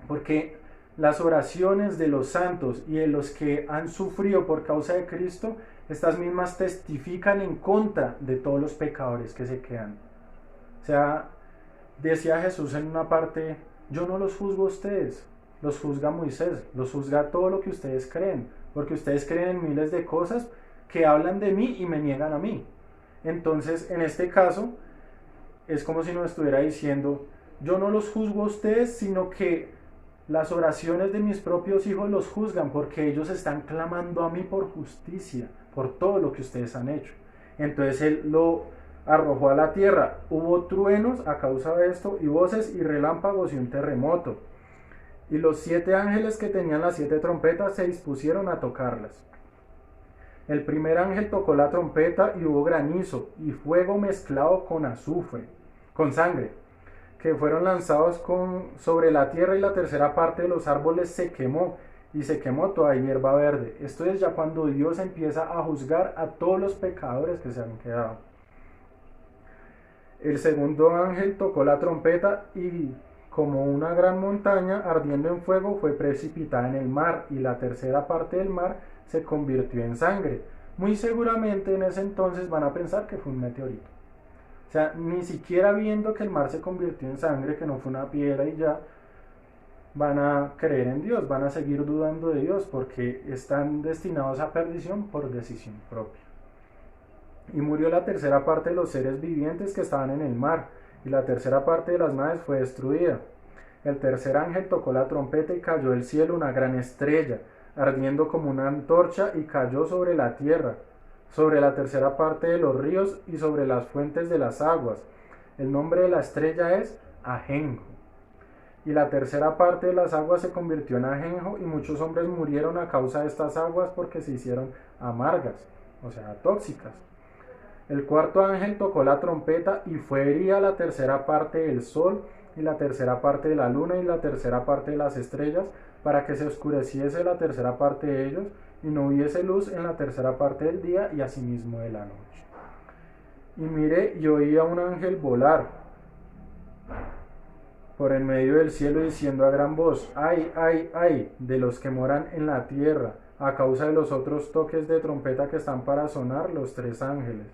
Porque las oraciones de los santos y de los que han sufrido por causa de Cristo, estas mismas testifican en contra de todos los pecadores que se quedan. O sea, decía Jesús en una parte, yo no los juzgo a ustedes, los juzga Moisés, los juzga todo lo que ustedes creen, porque ustedes creen en miles de cosas que hablan de mí y me niegan a mí. Entonces, en este caso, es como si nos estuviera diciendo, yo no los juzgo a ustedes, sino que las oraciones de mis propios hijos los juzgan, porque ellos están clamando a mí por justicia, por todo lo que ustedes han hecho. Entonces él lo arrojó a la tierra. Hubo truenos a causa de esto, y voces y relámpagos y un terremoto. Y los 7 ángeles que tenían las 7 trompetas se dispusieron a tocarlas. El primer ángel tocó la trompeta y hubo granizo y fuego mezclado con azufre, con sangre, que fueron lanzados sobre la tierra, y la tercera parte de los árboles se quemó, y se quemó toda hierba verde. Esto es ya cuando Dios empieza a juzgar a todos los pecadores que se han quedado. El segundo ángel tocó la trompeta, y como una gran montaña ardiendo en fuego fue precipitada en el mar, y la tercera parte del mar se convirtió en sangre. Muy seguramente en ese entonces van a pensar que fue un meteorito. O sea, ni siquiera viendo que el mar se convirtió en sangre, que no fue una piedra y ya, van a creer en Dios, van a seguir dudando de Dios, porque están destinados a perdición por decisión propia. Y murió la tercera parte de los seres vivientes que estaban en el mar, y la tercera parte de las naves fue destruida. El tercer ángel tocó la trompeta y cayó del cielo una gran estrella, ardiendo como una antorcha, y cayó sobre la tierra, sobre la tercera parte de los ríos y sobre las fuentes de las aguas. El nombre de la estrella es Ajenjo. Y la tercera parte de las aguas se convirtió en ajenjo, y muchos hombres murieron a causa de estas aguas, porque se hicieron amargas, o sea, tóxicas. El cuarto ángel tocó la trompeta y fue herida la tercera parte del sol y la tercera parte de la luna y la tercera parte de las estrellas, para que se oscureciese la tercera parte de ellos y no hubiese luz en la tercera parte del día y asimismo de la noche. Y miré y oí a un ángel volar por en medio del cielo diciendo a gran voz: ¡ay, ay, ay! De los que moran en la tierra, a causa de los otros toques de trompeta que están para sonar los tres ángeles.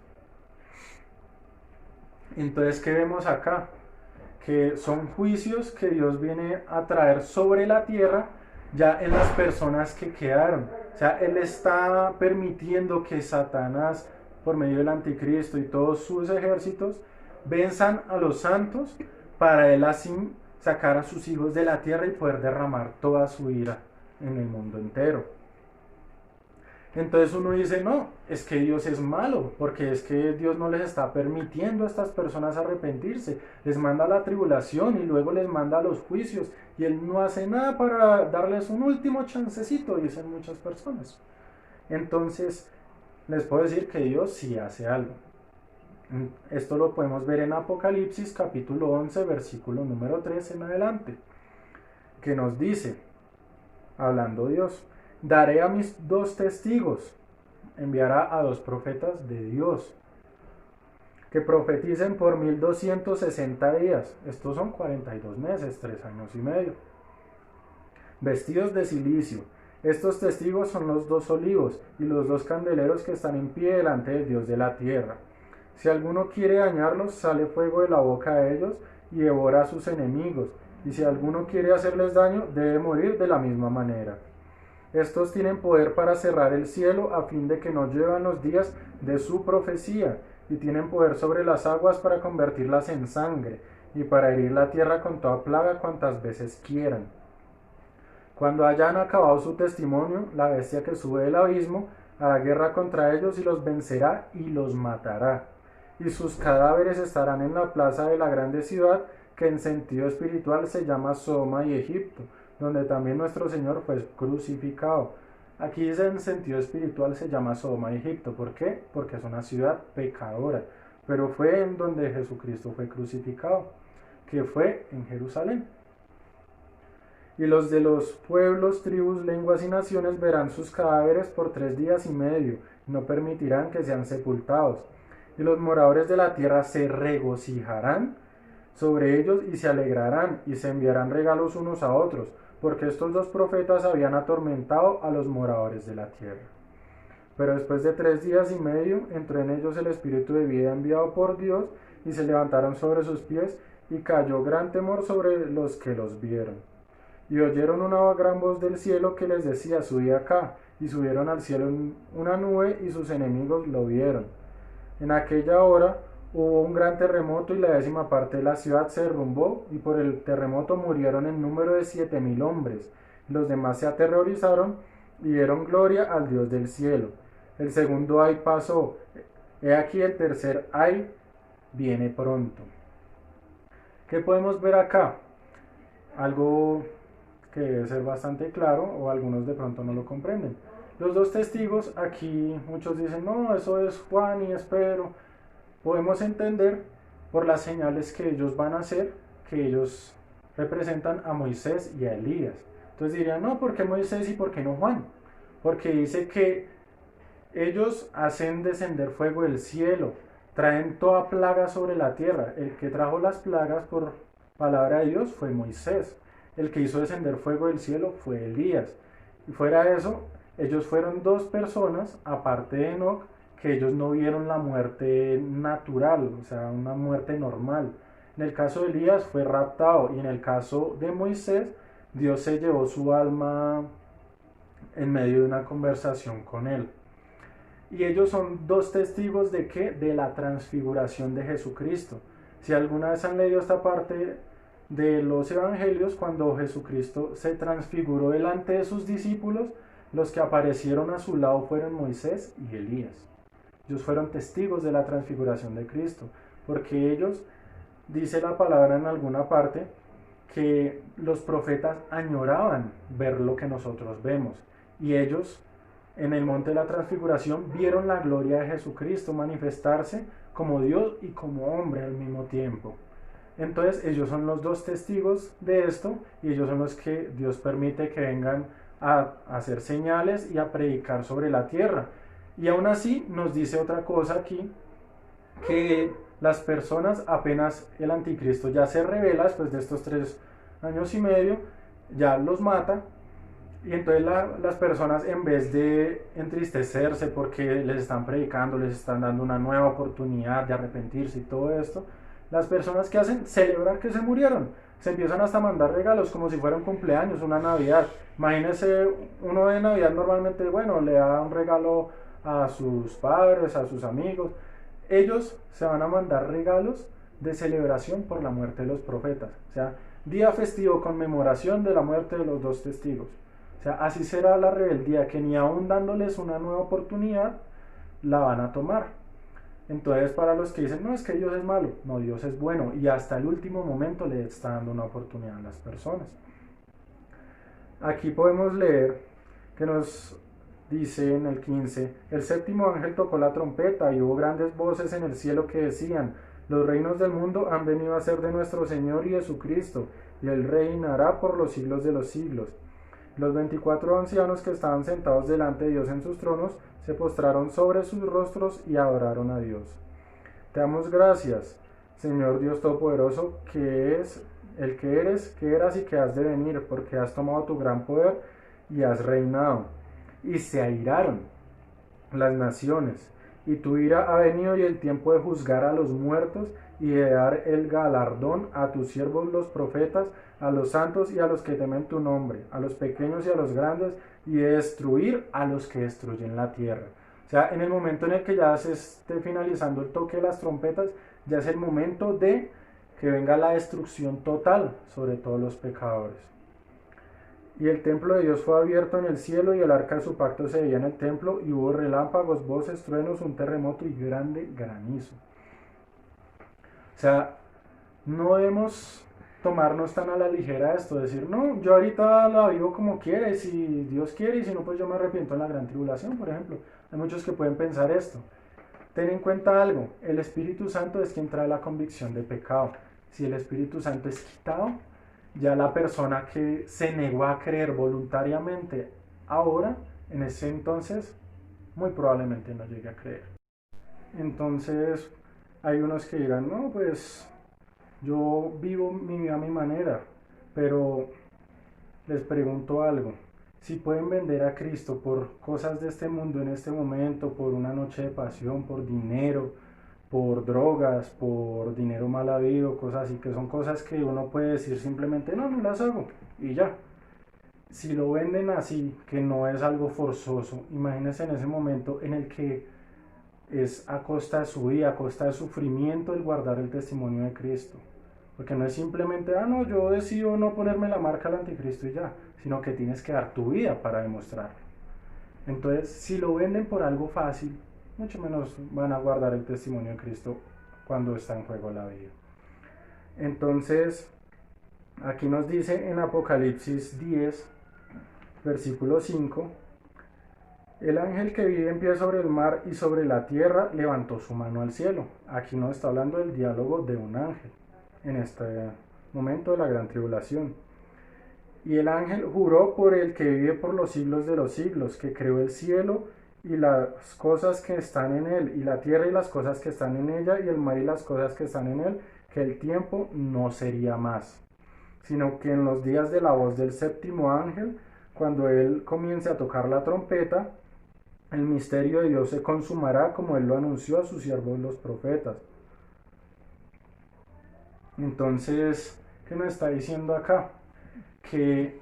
Entonces, ¿qué vemos acá? Que son juicios que Dios viene a traer sobre la tierra ya en las personas que quedaron. O sea, Él está permitiendo que Satanás, por medio del anticristo y todos sus ejércitos, venzan a los santos para Él así sacar a sus hijos de la tierra y poder derramar toda su ira en el mundo entero. Entonces uno dice, no, es que Dios es malo, porque es que Dios no les está permitiendo a estas personas arrepentirse, les manda la tribulación y luego les manda los juicios, y Él no hace nada para darles un último chancecito, dicen muchas personas. Entonces, les puedo decir que Dios sí hace algo. Esto lo podemos ver en Apocalipsis capítulo 11, versículo número 3 en adelante, que nos dice, hablando Dios: daré a mis dos testigos, enviará a dos profetas de Dios, que profeticen por 1260 días, estos son 42 meses, 3 años y medio, vestidos de silicio. Estos testigos son los dos olivos y los dos candeleros que están en pie delante del Dios de la tierra. Si alguno quiere dañarlos, sale fuego de la boca de ellos y devora a sus enemigos, y si alguno quiere hacerles daño, debe morir de la misma manera. Estos tienen poder para cerrar el cielo a fin de que no lluevan los días de su profecía, y tienen poder sobre las aguas para convertirlas en sangre, y para herir la tierra con toda plaga cuantas veces quieran. Cuando hayan acabado su testimonio, la bestia que sube del abismo hará guerra contra ellos y los vencerá y los matará. Y sus cadáveres estarán en la plaza de la grande ciudad, que en sentido espiritual se llama Sodoma y Egipto, donde también nuestro Señor fue crucificado. Aquí dice en sentido espiritual se llama Sodoma y Egipto. ¿Por qué? Porque es una ciudad pecadora, pero fue en donde Jesucristo fue crucificado, que fue en Jerusalén. Y los de los pueblos, tribus, lenguas y naciones verán sus cadáveres por 3 días y medio, y no permitirán que sean sepultados. Y los moradores de la tierra se regocijarán sobre ellos y se alegrarán, y se enviarán regalos unos a otros, porque estos dos profetas habían atormentado a los moradores de la tierra. Pero después de 3 días y medio entró en ellos el espíritu de vida enviado por Dios, y se levantaron sobre sus pies, y cayó gran temor sobre los que los vieron. Y oyeron una gran voz del cielo que les decía: subid acá. Y subieron al cielo en una nube, y sus enemigos lo vieron. En aquella hora hubo un gran terremoto, y la 10ª parte de la ciudad se derrumbó, y por el terremoto murieron en número de 7000 hombres. Los demás se aterrorizaron y dieron gloria al Dios del cielo. El segundo ay pasó. He aquí el tercer ay viene pronto. ¿Qué podemos ver acá? Algo que debe ser bastante claro, o algunos de pronto no lo comprenden. Los dos testigos, aquí muchos dicen, no, eso es Juan y es Pedro. Podemos entender por las señales que ellos van a hacer, que ellos representan a Moisés y a Elías. Entonces dirían, no, ¿por qué Moisés y por qué no Juan? Porque dice que ellos hacen descender fuego del cielo, traen toda plaga sobre la tierra. El que trajo las plagas por palabra de Dios fue Moisés. El que hizo descender fuego del cielo fue Elías. Y fuera de eso, ellos fueron dos personas, aparte de Enoc, que ellos no vieron la muerte natural, o sea, una muerte normal. En el caso de Elías fue raptado, y en el caso de Moisés, Dios se llevó su alma en medio de una conversación con él. Y ellos son dos testigos de ¿qué? De la transfiguración de Jesucristo. Si alguna vez han leído esta parte de los evangelios, cuando Jesucristo se transfiguró delante de sus discípulos, los que aparecieron a su lado fueron Moisés y Elías. Ellos fueron testigos de la transfiguración de Cristo, porque ellos, dice la palabra en alguna parte, que los profetas añoraban ver lo que nosotros vemos, y ellos en el monte de la transfiguración vieron la gloria de Jesucristo manifestarse como Dios y como hombre al mismo tiempo. Entonces ellos son los dos testigos de esto y ellos son los que Dios permite que vengan a hacer señales y a predicar sobre la tierra. Y aún así nos dice otra cosa aquí, que las personas apenas el anticristo ya se revela después de estos 3 años y medio, ya los mata. Y entonces las personas, en vez de entristecerse porque les están predicando, les están dando una nueva oportunidad de arrepentirse y todo esto, las personas que hacen celebrar que se murieron, se empiezan hasta a mandar regalos como si fuera un cumpleaños, una Navidad. Imagínense, uno de Navidad normalmente, bueno, le da un regalo a sus padres, a sus amigos. Ellos se van a mandar regalos de celebración por la muerte de los profetas. O sea, día festivo, conmemoración de la muerte de los dos testigos. O sea, así será la rebeldía, que ni aún dándoles una nueva oportunidad, la van a tomar. Entonces, para los que dicen, no, es que Dios es malo, no, Dios es bueno, y hasta el último momento le está dando una oportunidad a las personas. Aquí podemos leer que nos dice en el 15, el séptimo ángel tocó la trompeta y hubo grandes voces en el cielo que decían, los reinos del mundo han venido a ser de nuestro Señor y de su Cristo, y Él reinará por los siglos de los siglos. Los 24 ancianos que estaban sentados delante de Dios en sus tronos se postraron sobre sus rostros y adoraron a Dios. Te damos gracias, Señor Dios Todopoderoso, que es el que eres, que eras y que has de venir, porque has tomado tu gran poder y has reinado. Y se airaron las naciones, y tu ira ha venido y el tiempo de juzgar a los muertos y de dar el galardón a tus siervos los profetas, a los santos y a los que temen tu nombre, a los pequeños y a los grandes, y de destruir a los que destruyen la tierra. O sea, en el momento en el que ya se esté finalizando el toque de las trompetas, ya es el momento de que venga la destrucción total sobre todos los pecadores. Y el templo de Dios fue abierto en el cielo y el arca de su pacto se veía en el templo y hubo relámpagos, voces, truenos, un terremoto y grande granizo. O sea, no debemos tomarnos tan a la ligera esto, decir, no, yo ahorita la vivo como quiere, si Dios quiere, y si no, pues yo me arrepiento en la gran tribulación, por ejemplo. Hay muchos que pueden pensar esto. Ten en cuenta algo, el Espíritu Santo es quien trae la convicción de pecado. Si el Espíritu Santo es quitado, ya la persona que se negó a creer voluntariamente ahora, en ese entonces, muy probablemente no llegue a creer. Entonces, hay unos que dirán, no, pues yo vivo mi vida a mi manera, pero les pregunto algo. Si pueden vender a Cristo por cosas de este mundo en este momento, por una noche de pasión, por dinero, por drogas, por dinero mal habido, cosas así, que son cosas que uno puede decir simplemente, no, no las hago, y ya. Si lo venden así, que no es algo forzoso, imagínense en ese momento en el que es a costa de su vida, a costa de sufrimiento el guardar el testimonio de Cristo. Porque no es simplemente, no, yo decido no ponerme la marca al anticristo y ya, sino que tienes que dar tu vida para demostrarlo. Entonces, si lo venden por algo fácil, mucho menos van a guardar el testimonio de Cristo cuando está en juego la vida. Entonces, aquí nos dice en Apocalipsis 10, versículo 5, el ángel que vive en pie sobre el mar y sobre la tierra levantó su mano al cielo. Aquí nos está hablando del diálogo de un ángel en este momento de la gran tribulación. Y el ángel juró por el que vive por los siglos de los siglos, que creó el cielo y las cosas que están en él, y la tierra y las cosas que están en ella, y el mar y las cosas que están en él, que el tiempo no sería más, sino que en los días de la voz del séptimo ángel, cuando él comience a tocar la trompeta, el misterio de Dios se consumará como él lo anunció a sus siervos los profetas. Entonces, ¿qué nos está diciendo acá? Que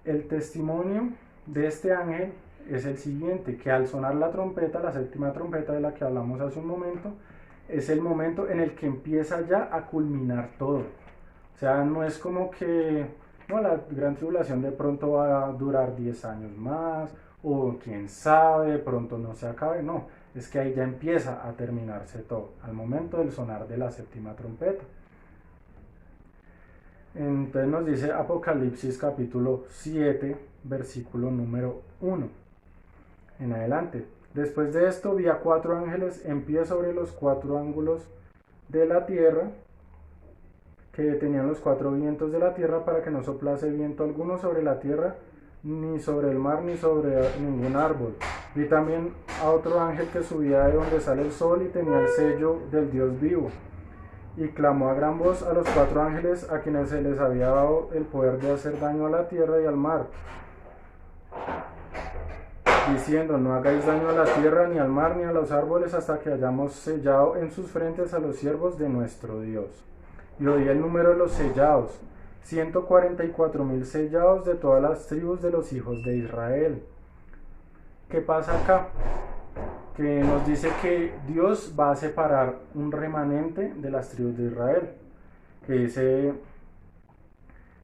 el testimonio de este ángel es el siguiente, que al sonar la trompeta, la séptima trompeta de la que hablamos hace un momento, es el momento en el que empieza ya a culminar todo. O sea, no es como que no, la gran tribulación de pronto va a durar 10 años más, o quién sabe, de pronto no se acabe, no, es que ahí ya empieza a terminarse todo, al momento del sonar de la séptima trompeta. Entonces nos dice Apocalipsis capítulo 7, versículo número 1. en adelante. Después de esto vi a 4 ángeles en pie sobre los 4 ángulos de la tierra, que tenían los 4 vientos de la tierra, para que no soplase viento alguno sobre la tierra, ni sobre el mar, ni sobre ningún árbol. Vi también a otro ángel que subía de donde sale el sol y tenía el sello del Dios vivo. Y clamó a gran voz a los 4 ángeles a quienes se les había dado el poder de hacer daño a la tierra y al mar, diciendo: no hagáis daño a la tierra, ni al mar, ni a los árboles, hasta que hayamos sellado en sus frentes a los siervos de nuestro Dios. Y oí el número de los sellados, 144,000 sellados de todas las tribus de los hijos de Israel. ¿Qué pasa acá? Que nos dice que Dios va a separar un remanente de las tribus de Israel, que dice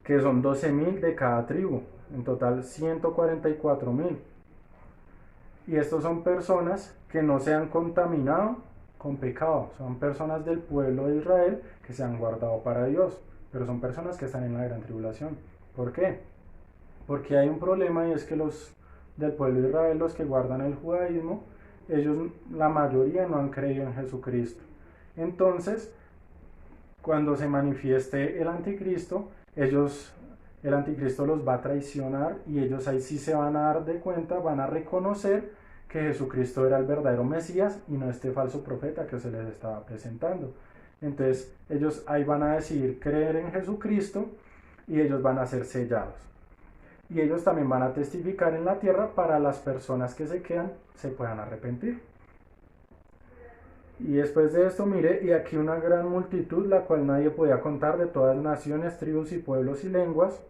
que son 12,000 de cada tribu, en total 144,000. Y estos son personas que no se han contaminado con pecado, son personas del pueblo de Israel que se han guardado para Dios, pero son personas que están en la gran tribulación. ¿Por qué? Porque hay un problema, y es que los del pueblo de Israel, los que guardan el judaísmo, ellos, la mayoría, no han creído en Jesucristo. Entonces, cuando se manifieste el anticristo, el anticristo los va a traicionar, y ellos ahí sí se van a dar de cuenta, van a reconocer que Jesucristo era el verdadero Mesías y no este falso profeta que se les estaba presentando. Entonces ellos ahí van a decidir creer en Jesucristo, y ellos van a ser sellados. Y ellos también van a testificar en la tierra para las personas que se quedan se puedan arrepentir. Y después de esto, mire, y aquí una gran multitud, la cual nadie podía contar, de todas naciones, tribus y pueblos y lenguas,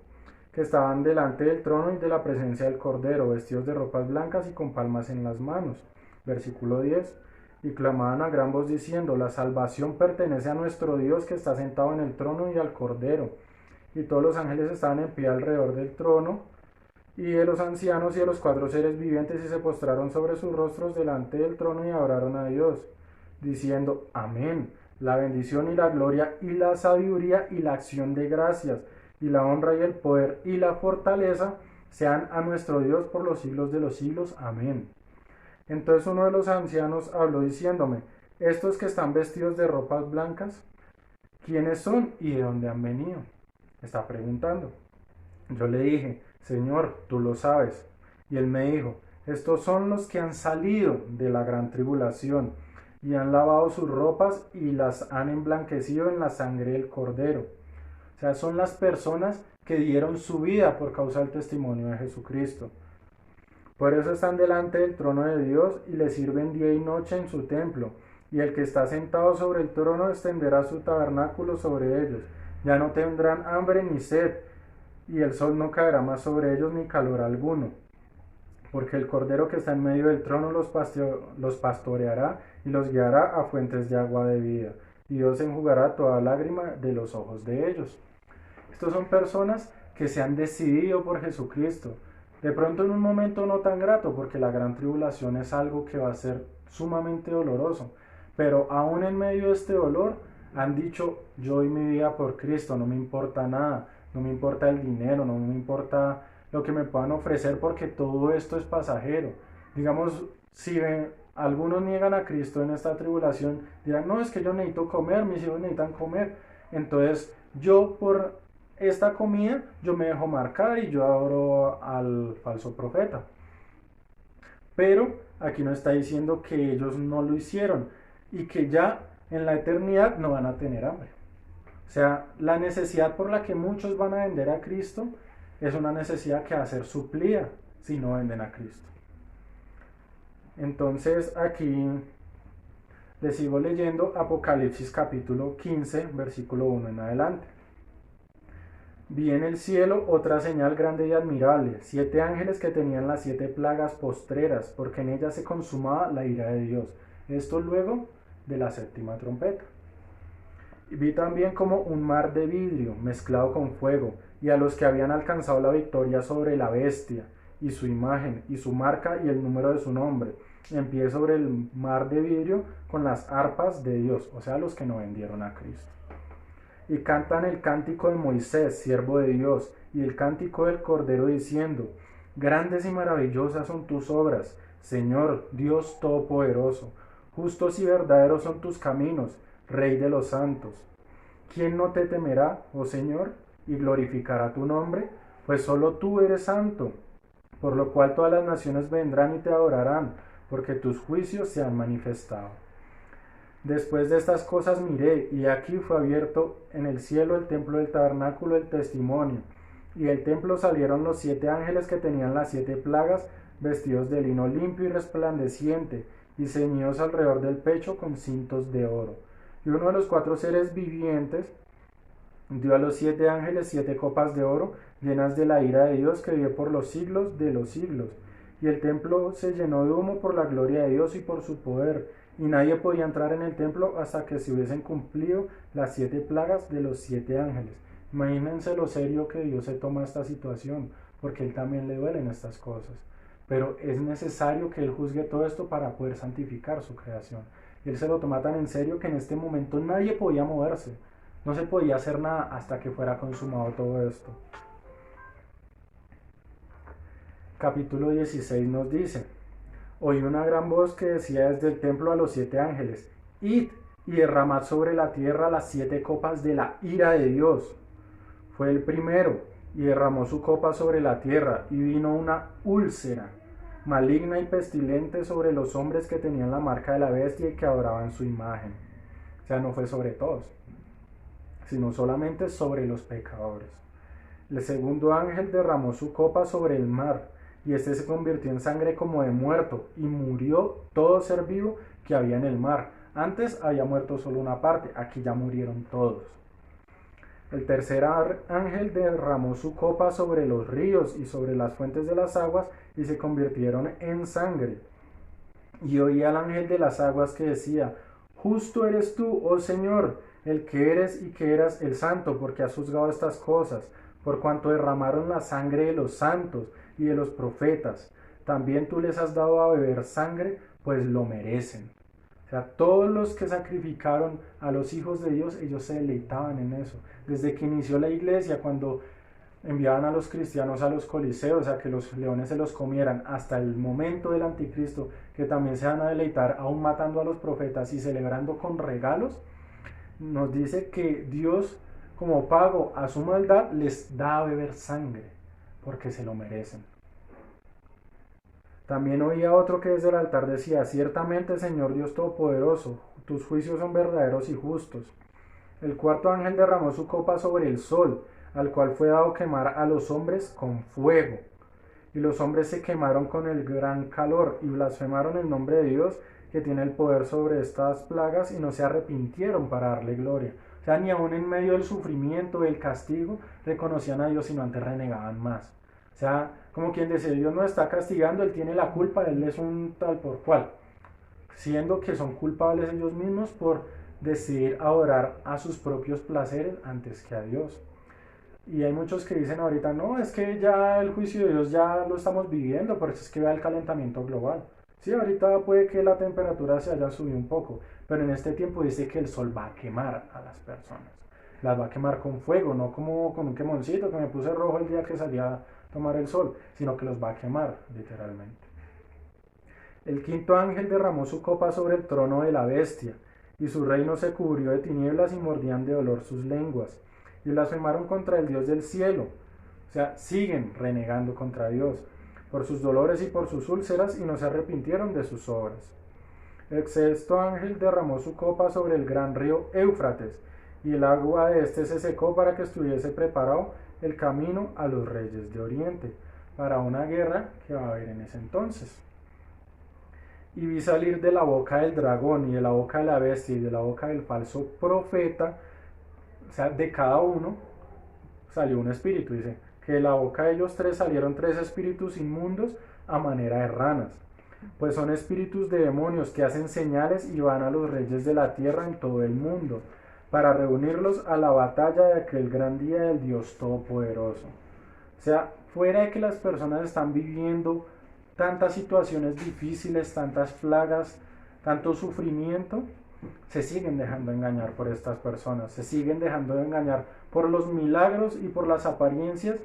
que estaban delante del trono y de la presencia del Cordero, vestidos de ropas blancas y con palmas en las manos. Versículo 10. Y clamaban a gran voz diciendo: la salvación pertenece a nuestro Dios, que está sentado en el trono, y al Cordero. Y todos los ángeles estaban en pie alrededor del trono, y de los ancianos y de los 4 seres vivientes, y se postraron sobre sus rostros delante del trono y adoraron a Dios, diciendo: amén. La bendición y la gloria y la sabiduría y la acción de gracias y la honra y el poder y la fortaleza sean a nuestro Dios por los siglos de los siglos. Amén. Entonces uno de los ancianos habló diciéndome: estos que están vestidos de ropas blancas, ¿quiénes son y de dónde han venido? Está preguntando. Yo le dije: Señor, tú lo sabes. Y él me dijo: estos son los que han salido de la gran tribulación y han lavado sus ropas y las han emblanquecido en la sangre del Cordero. O sea, son las personas que dieron su vida por causa del testimonio de Jesucristo. Por eso están delante del trono de Dios y le sirven día y noche en su templo. Y el que está sentado sobre el trono extenderá su tabernáculo sobre ellos. Ya no tendrán hambre ni sed, y el sol no caerá más sobre ellos ni calor alguno. Porque el Cordero que está en medio del trono los pastoreará y los guiará a fuentes de agua de vida. Y Dios enjugará toda lágrima de los ojos de ellos. Estos son personas que se han decidido por Jesucristo. De pronto en un momento no tan grato, porque la gran tribulación es algo que va a ser sumamente doloroso. Pero aún en medio de este dolor han dicho: yo doy mi vida por Cristo, no me importa nada, no me importa el dinero, no me importa lo que me puedan ofrecer, porque todo esto es pasajero. Digamos, si algunos niegan a Cristo en esta tribulación, dirán: no, es que yo necesito comer, mis hijos necesitan comer, entonces yo por esta comida yo me dejo marcar y yo adoro al falso profeta. Pero aquí no está diciendo que ellos no lo hicieron y que ya en la eternidad no van a tener hambre. O sea, la necesidad por la que muchos van a vender a Cristo es una necesidad que va a ser suplida si no venden a Cristo. Entonces aquí les sigo leyendo Apocalipsis capítulo 15, versículo 1 en adelante. Vi en el cielo otra señal grande y admirable, 7 ángeles que tenían las 7 plagas postreras, porque en ellas se consumaba la ira de Dios. Esto luego de la 7ª trompeta. Y vi también como un mar de vidrio mezclado con fuego, y a los que habían alcanzado la victoria sobre la bestia, y su imagen, y su marca, y el número de su nombre, en pie sobre el mar de vidrio con las arpas de Dios, o sea, los que no vendieron a Cristo. Y cantan el cántico de Moisés, siervo de Dios, y el cántico del Cordero, diciendo: grandes y maravillosas son tus obras, Señor, Dios Todopoderoso, justos y verdaderos son tus caminos, Rey de los santos. ¿Quién no te temerá, oh Señor, y glorificará tu nombre? Pues solo tú eres santo, por lo cual todas las naciones vendrán y te adorarán, porque tus juicios se han manifestado. Después de estas cosas miré, y aquí fue abierto en el cielo el templo del tabernáculo del testimonio, y del templo salieron los 7 ángeles que tenían las 7 plagas, vestidos de lino limpio y resplandeciente, y ceñidos alrededor del pecho con cintos de oro. Y uno de los 4 seres vivientes dio a los 7 ángeles 7 copas de oro, llenas de la ira de Dios que vive por los siglos de los siglos. Y el templo se llenó de humo por la gloria de Dios y por su poder, y nadie podía entrar en el templo hasta que se hubiesen cumplido las 7 plagas de los 7 ángeles. Imagínense lo serio que Dios se toma esta situación, porque Él también le duelen estas cosas. Pero es necesario que Él juzgue todo esto para poder santificar su creación. Él se lo toma tan en serio que en este momento nadie podía moverse. No se podía hacer nada hasta que fuera consumado todo esto. Capítulo 16 nos dice: oí una gran voz que decía desde el templo a los 7 ángeles: id y derramad sobre la tierra las 7 copas de la ira de Dios. Fue el primero, y derramó su copa sobre la tierra, y vino una úlcera maligna y pestilente sobre los hombres que tenían la marca de la bestia y que adoraban su imagen. O sea, no fue sobre todos, sino solamente sobre los pecadores. El segundo ángel derramó su copa sobre el mar, y este se convirtió en sangre como de muerto, y murió todo ser vivo que había en el mar. Antes había muerto solo una parte, aquí ya murieron todos. El tercer ángel derramó su copa sobre los ríos y sobre las fuentes de las aguas, y se convirtieron en sangre. Y oí al ángel de las aguas que decía: justo eres tú, oh Señor, el que eres y que eras el santo, porque has juzgado estas cosas, por cuanto derramaron la sangre de los santos y de los profetas. También tú les has dado a beber sangre, pues lo merecen. O sea, todos los que sacrificaron a los hijos de Dios, ellos se deleitaban en eso. Desde que inició la iglesia, cuando enviaban a los cristianos a los coliseos, a que los leones se los comieran, hasta el momento del anticristo, que también se van a deleitar aún matando a los profetas y celebrando con regalos, nos dice que Dios, como pago a su maldad, les da a beber sangre, porque se lo merecen. También oía otro que desde el altar decía: ciertamente, Señor Dios Todopoderoso, tus juicios son verdaderos y justos. El cuarto ángel derramó su copa sobre el sol, al cual fue dado quemar a los hombres con fuego. Y los hombres se quemaron con el gran calor, y blasfemaron el nombre de Dios, que tiene el poder sobre estas plagas, y no se arrepintieron para darle gloria. O sea, ni aún en medio del sufrimiento, del castigo, reconocían a Dios, sino antes renegaban más. O sea, como quien dice: Dios no está castigando, Él tiene la culpa, Él es un tal por cual. Siendo que son culpables ellos mismos por decidir adorar a sus propios placeres antes que a Dios. Y hay muchos que dicen ahorita: no, es que ya el juicio de Dios ya lo estamos viviendo, por eso es que vea el calentamiento global. Sí, ahorita puede que la temperatura se haya subido un poco, pero en este tiempo dice que el sol va a quemar a las personas. Las va a quemar con fuego, no como con un quemoncito que me puse rojo el día que salía a tomar el sol, sino que los va a quemar literalmente. El quinto ángel derramó su copa sobre el trono de la bestia, y su reino se cubrió de tinieblas, y mordían de dolor sus lenguas, y blasfemaron contra el Dios del cielo. O sea, siguen renegando contra Dios por sus dolores y por sus úlceras, y no se arrepintieron de sus obras. El sexto ángel derramó su copa sobre el gran río Éufrates, y el agua de este se secó para que estuviese preparado el camino a los reyes de Oriente, para una guerra que va a haber en ese entonces. Y vi salir de la boca del dragón, y de la boca de la bestia, y de la boca del falso profeta, o sea, de cada uno salió un espíritu. Dice que de la boca de ellos 3 salieron 3 espíritus inmundos a manera de ranas, pues son espíritus de demonios que hacen señales y van a los reyes de la tierra en todo el mundo, para reunirlos a la batalla de aquel gran día del Dios Todopoderoso. O sea, fuera de que las personas están viviendo tantas situaciones difíciles, tantas plagas, tanto sufrimiento, se siguen dejando engañar por estas personas, se siguen dejando engañar por los milagros y por las apariencias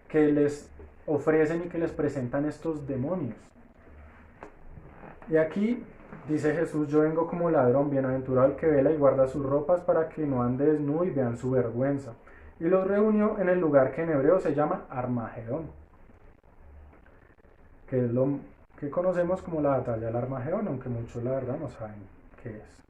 que les ofrecen y que les presentan estos demonios. Y aquí dice Jesús: yo vengo como ladrón, bienaventurado el que vela y guarda sus ropas para que no ande desnudo y vean su vergüenza. Y los reunió en el lugar que en hebreo se llama Armagedón, que es lo que conocemos como la batalla del Armagedón, aunque muchos la verdad no saben qué es.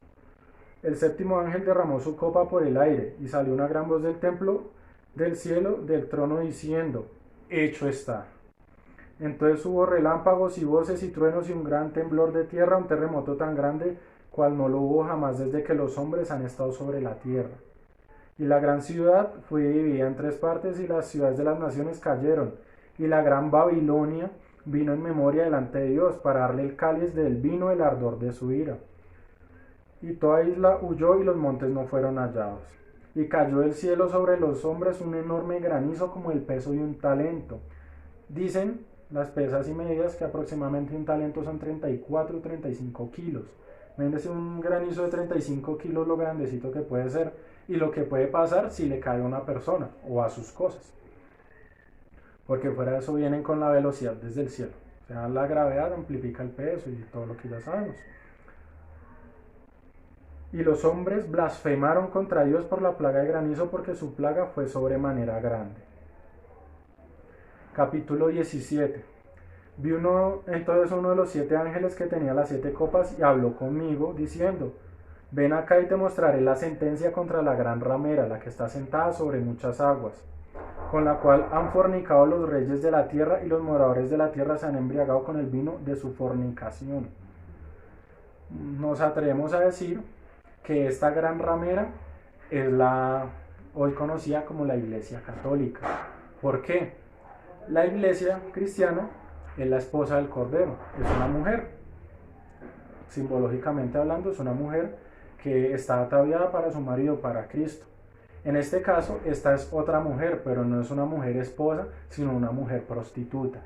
El séptimo ángel derramó su copa por el aire, y salió una gran voz del templo del cielo del trono diciendo: hecho está. Entonces hubo relámpagos y voces y truenos y un gran temblor de tierra, un terremoto tan grande cual no lo hubo jamás desde que los hombres han estado sobre la tierra. Y la gran ciudad fue dividida en tres partes, y las ciudades de las naciones cayeron, y la gran Babilonia vino en memoria delante de Dios para darle el cáliz del vino del ardor de su ira. Y toda isla huyó y los montes no fueron hallados. Y cayó del cielo sobre los hombres un enorme granizo como el peso de un talento. Dicen las pesas y medidas que aproximadamente un talento son 34 o 35 kilos. Imagínense un granizo de 35 kilos, lo grandecito que puede ser y lo que puede pasar si le cae a una persona o a sus cosas. Porque fuera de eso vienen con la velocidad desde el cielo. O sea, la gravedad amplifica el peso y todo lo que ya sabemos. Y los hombres blasfemaron contra Dios por la plaga de granizo, porque su plaga fue sobremanera grande. Capítulo 17. Vi entonces uno de los 7 ángeles que tenía las 7 copas y habló conmigo diciendo: ven acá y te mostraré la sentencia contra la gran ramera, la que está sentada sobre muchas aguas, con la cual han fornicado los reyes de la tierra, y los moradores de la tierra se han embriagado con el vino de su fornicación. Nos atrevemos a decir que esta gran ramera es la hoy conocida como la Iglesia Católica. ¿Por qué? La Iglesia cristiana es la esposa del Cordero, es una mujer. Simbológicamente hablando, es una mujer que está ataviada para su marido, para Cristo. En este caso, esta es otra mujer, pero no es una mujer esposa, sino una mujer prostituta,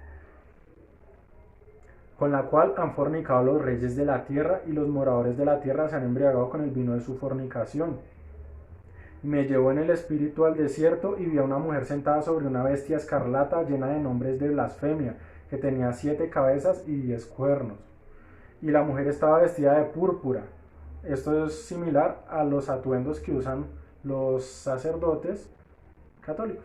con la cual han fornicado los reyes de la tierra, y los moradores de la tierra se han embriagado con el vino de su fornicación. Me llevó en el espíritu al desierto, y vi a una mujer sentada sobre una bestia escarlata llena de nombres de blasfemia, que tenía 7 cabezas y 10 cuernos. Y la mujer estaba vestida de púrpura. Esto es similar a los atuendos que usan los sacerdotes católicos.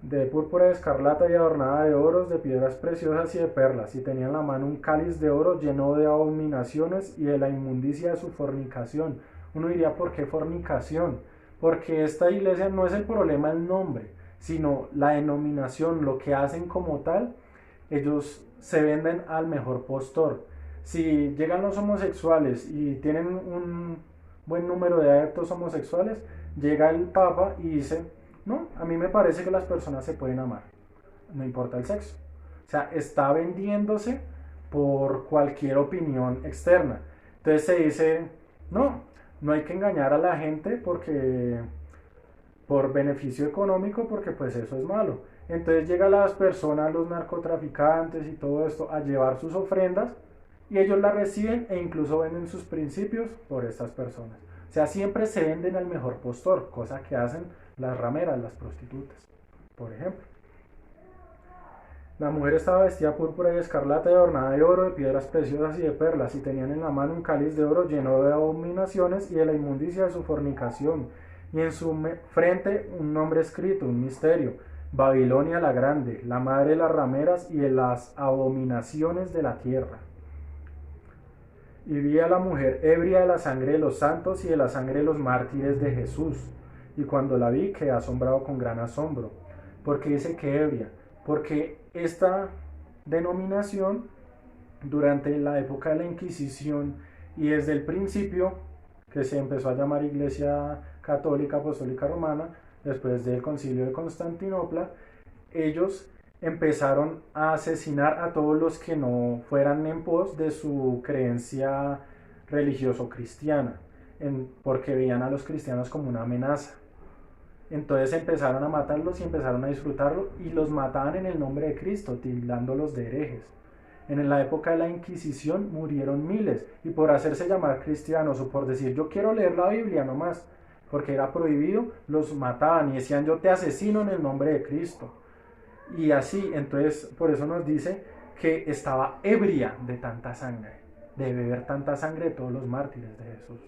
De púrpura, de escarlata y adornada de oros, de piedras preciosas y de perlas, y tenía en la mano un cáliz de oro lleno de abominaciones y de la inmundicia de su fornicación. Uno diría: ¿por qué fornicación? Porque esta iglesia no es el problema el nombre, sino la denominación, lo que hacen como tal. Ellos se venden al mejor postor. Si llegan los homosexuales y tienen un buen número de adeptos homosexuales, llega el Papa y dice: no, a mí me parece que las personas se pueden amar, no importa el sexo. O sea, está vendiéndose por cualquier opinión externa. Entonces se dice: no hay que engañar a la gente porque por beneficio económico, porque pues eso es malo. Entonces llegan las personas, los narcotraficantes y todo esto, a llevar sus ofrendas, y ellos las reciben e incluso venden sus principios por estas personas. O sea, siempre se venden al mejor postor, cosa que hacen las rameras, las prostitutas, por ejemplo. La mujer estaba vestida púrpura y escarlata y adornada de oro, de piedras preciosas y de perlas, y tenían en la mano un cáliz de oro lleno de abominaciones y de la inmundicia de su fornicación, y en su frente un nombre escrito, un misterio: Babilonia la Grande, la madre de las rameras y de las abominaciones de la tierra. Y vi a la mujer ebria de la sangre de los santos y de la sangre de los mártires de Jesús. Y cuando la vi, quedé asombrado con gran asombro. ¿Por qué dice que ebria? Porque esta denominación, durante la época de la Inquisición y desde el principio, que se empezó a llamar Iglesia Católica Apostólica Romana, después del Concilio de Constantinopla, ellos empezaron a asesinar a todos los que no fueran en pos de su creencia religioso-cristiana, porque veían a los cristianos como una amenaza. Entonces empezaron a matarlos y empezaron a disfrutarlo, y los mataban en el nombre de Cristo, tildándolos de herejes. En la época de la Inquisición murieron miles, y por hacerse llamar cristianos o por decir: yo quiero leer la Biblia nomás, porque era prohibido, los mataban y decían: yo te asesino en el nombre de Cristo. Y así, entonces por eso nos dice que estaba ebria de tanta sangre, de beber tanta sangre de todos los mártires de Jesús.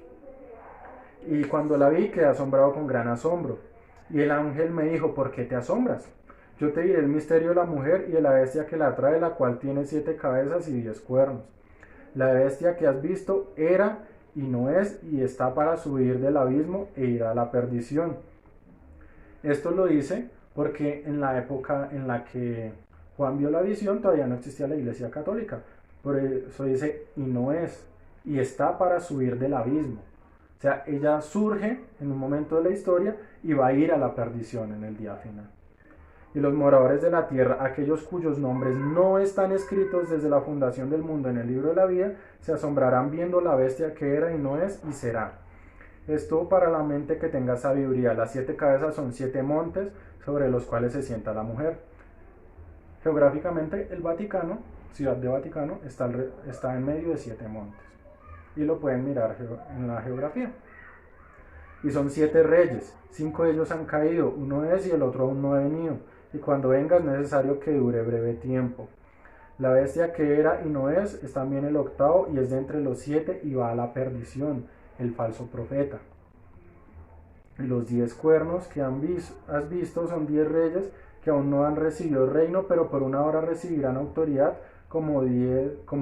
Y cuando la vi quedé asombrado con gran asombro. Y el ángel me dijo, ¿por qué te asombras? Yo te diré el misterio de la mujer y de la bestia que la trae, la cual tiene 7 cabezas y 10 cuernos. La bestia que has visto era y no es, y está para subir del abismo e ir a la perdición. Esto lo dice porque en la época en la que Juan vio la visión todavía no existía la Iglesia Católica. Por eso dice, y no es, y está para subir del abismo. O sea, ella surge en un momento de la historia y va a ir a la perdición en el día final. Y los moradores de la tierra, aquellos cuyos nombres no están escritos desde la fundación del mundo en el libro de la vida, se asombrarán viendo la bestia que era y no es y será. Esto para la mente que tenga sabiduría. Las 7 cabezas son 7 montes sobre los cuales se sienta la mujer. Geográficamente el Vaticano, Ciudad de Vaticano, está en medio de 7 montes. Y lo pueden mirar en la geografía. Y son 7 reyes, 5 de ellos han caído, uno es y el otro aún no ha venido. Y cuando venga es necesario que dure breve tiempo. La bestia que era y no es también el octavo y es de entre los 7 y va a la perdición, el falso profeta. Y los 10 cuernos que has visto son 10 reyes que aún no han recibido el reino, pero por una hora recibirán autoridad como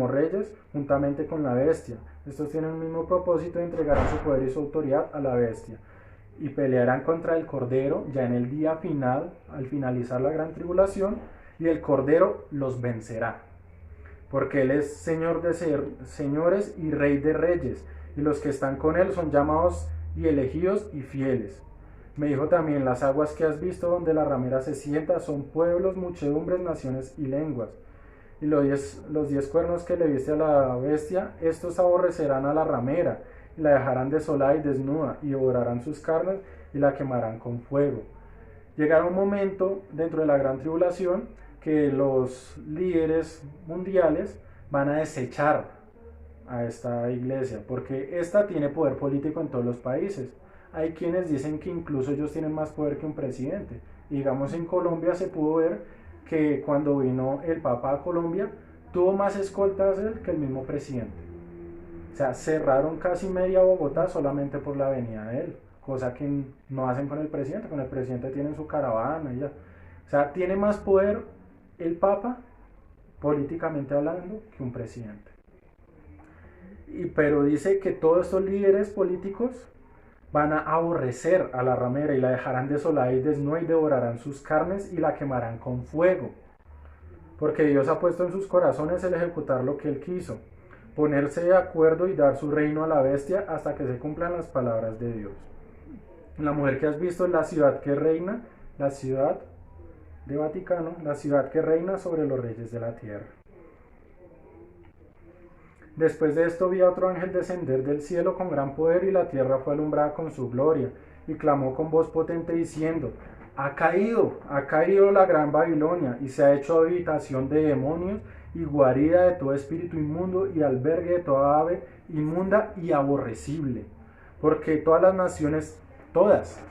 reyes juntamente con la bestia. Estos tienen el mismo propósito de entregar su poder y su autoridad a la bestia. Y pelearán contra el Cordero ya en el día final, al finalizar la gran tribulación, y el Cordero los vencerá. Porque Él es Señor de señores y Rey de reyes, y los que están con Él son llamados y elegidos y fieles. Me dijo también, las aguas que has visto donde la ramera se sienta son pueblos, muchedumbres, naciones y lenguas. Y los 10 cuernos que le viste a la bestia, estos aborrecerán a la ramera, y la dejarán desolada y desnuda, y devorarán sus carnes, y la quemarán con fuego. Llegará un momento dentro de la gran tribulación que los líderes mundiales van a desechar a esta iglesia, porque esta tiene poder político en todos los países. Hay quienes dicen que incluso ellos tienen más poder que un presidente. Y digamos, en Colombia se pudo ver que cuando vino el Papa a Colombia, tuvo más escoltas él que el mismo presidente. O sea, cerraron casi media Bogotá solamente por la venida de él, cosa que no hacen con el presidente. Con el presidente tienen su caravana y ya. O sea, tiene más poder el Papa, políticamente hablando, que un presidente. Pero dice que todos estos líderes políticos van a aborrecer a la ramera y la dejarán desolada y desnuda y devorarán sus carnes y la quemarán con fuego. Porque Dios ha puesto en sus corazones el ejecutar lo que Él quiso, ponerse de acuerdo y dar su reino a la bestia hasta que se cumplan las palabras de Dios. La mujer que has visto es la ciudad que reina, la ciudad de Vaticano, la ciudad que reina sobre los reyes de la tierra. Después de esto vi a otro ángel descender del cielo con gran poder y la tierra fue alumbrada con su gloria, y clamó con voz potente diciendo, ha caído la gran Babilonia, y se ha hecho habitación de demonios y guarida de todo espíritu inmundo y albergue de toda ave inmunda y aborrecible, porque todas las naciones, todas,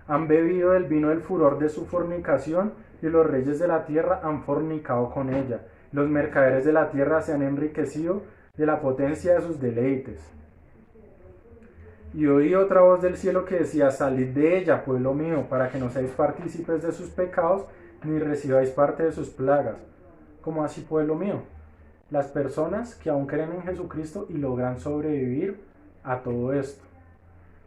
han bebido del vino del furor de su fornicación, y los reyes de la tierra han fornicado con ella. Los mercaderes de la tierra se han enriquecido de la potencia de sus deleites. Y oí otra voz del cielo que decía, salid de ella, pueblo mío, para que no seáis partícipes de sus pecados, ni recibáis parte de sus plagas. ¿Cómo así, pueblo mío? Las personas que aún creen en Jesucristo y logran sobrevivir a todo esto.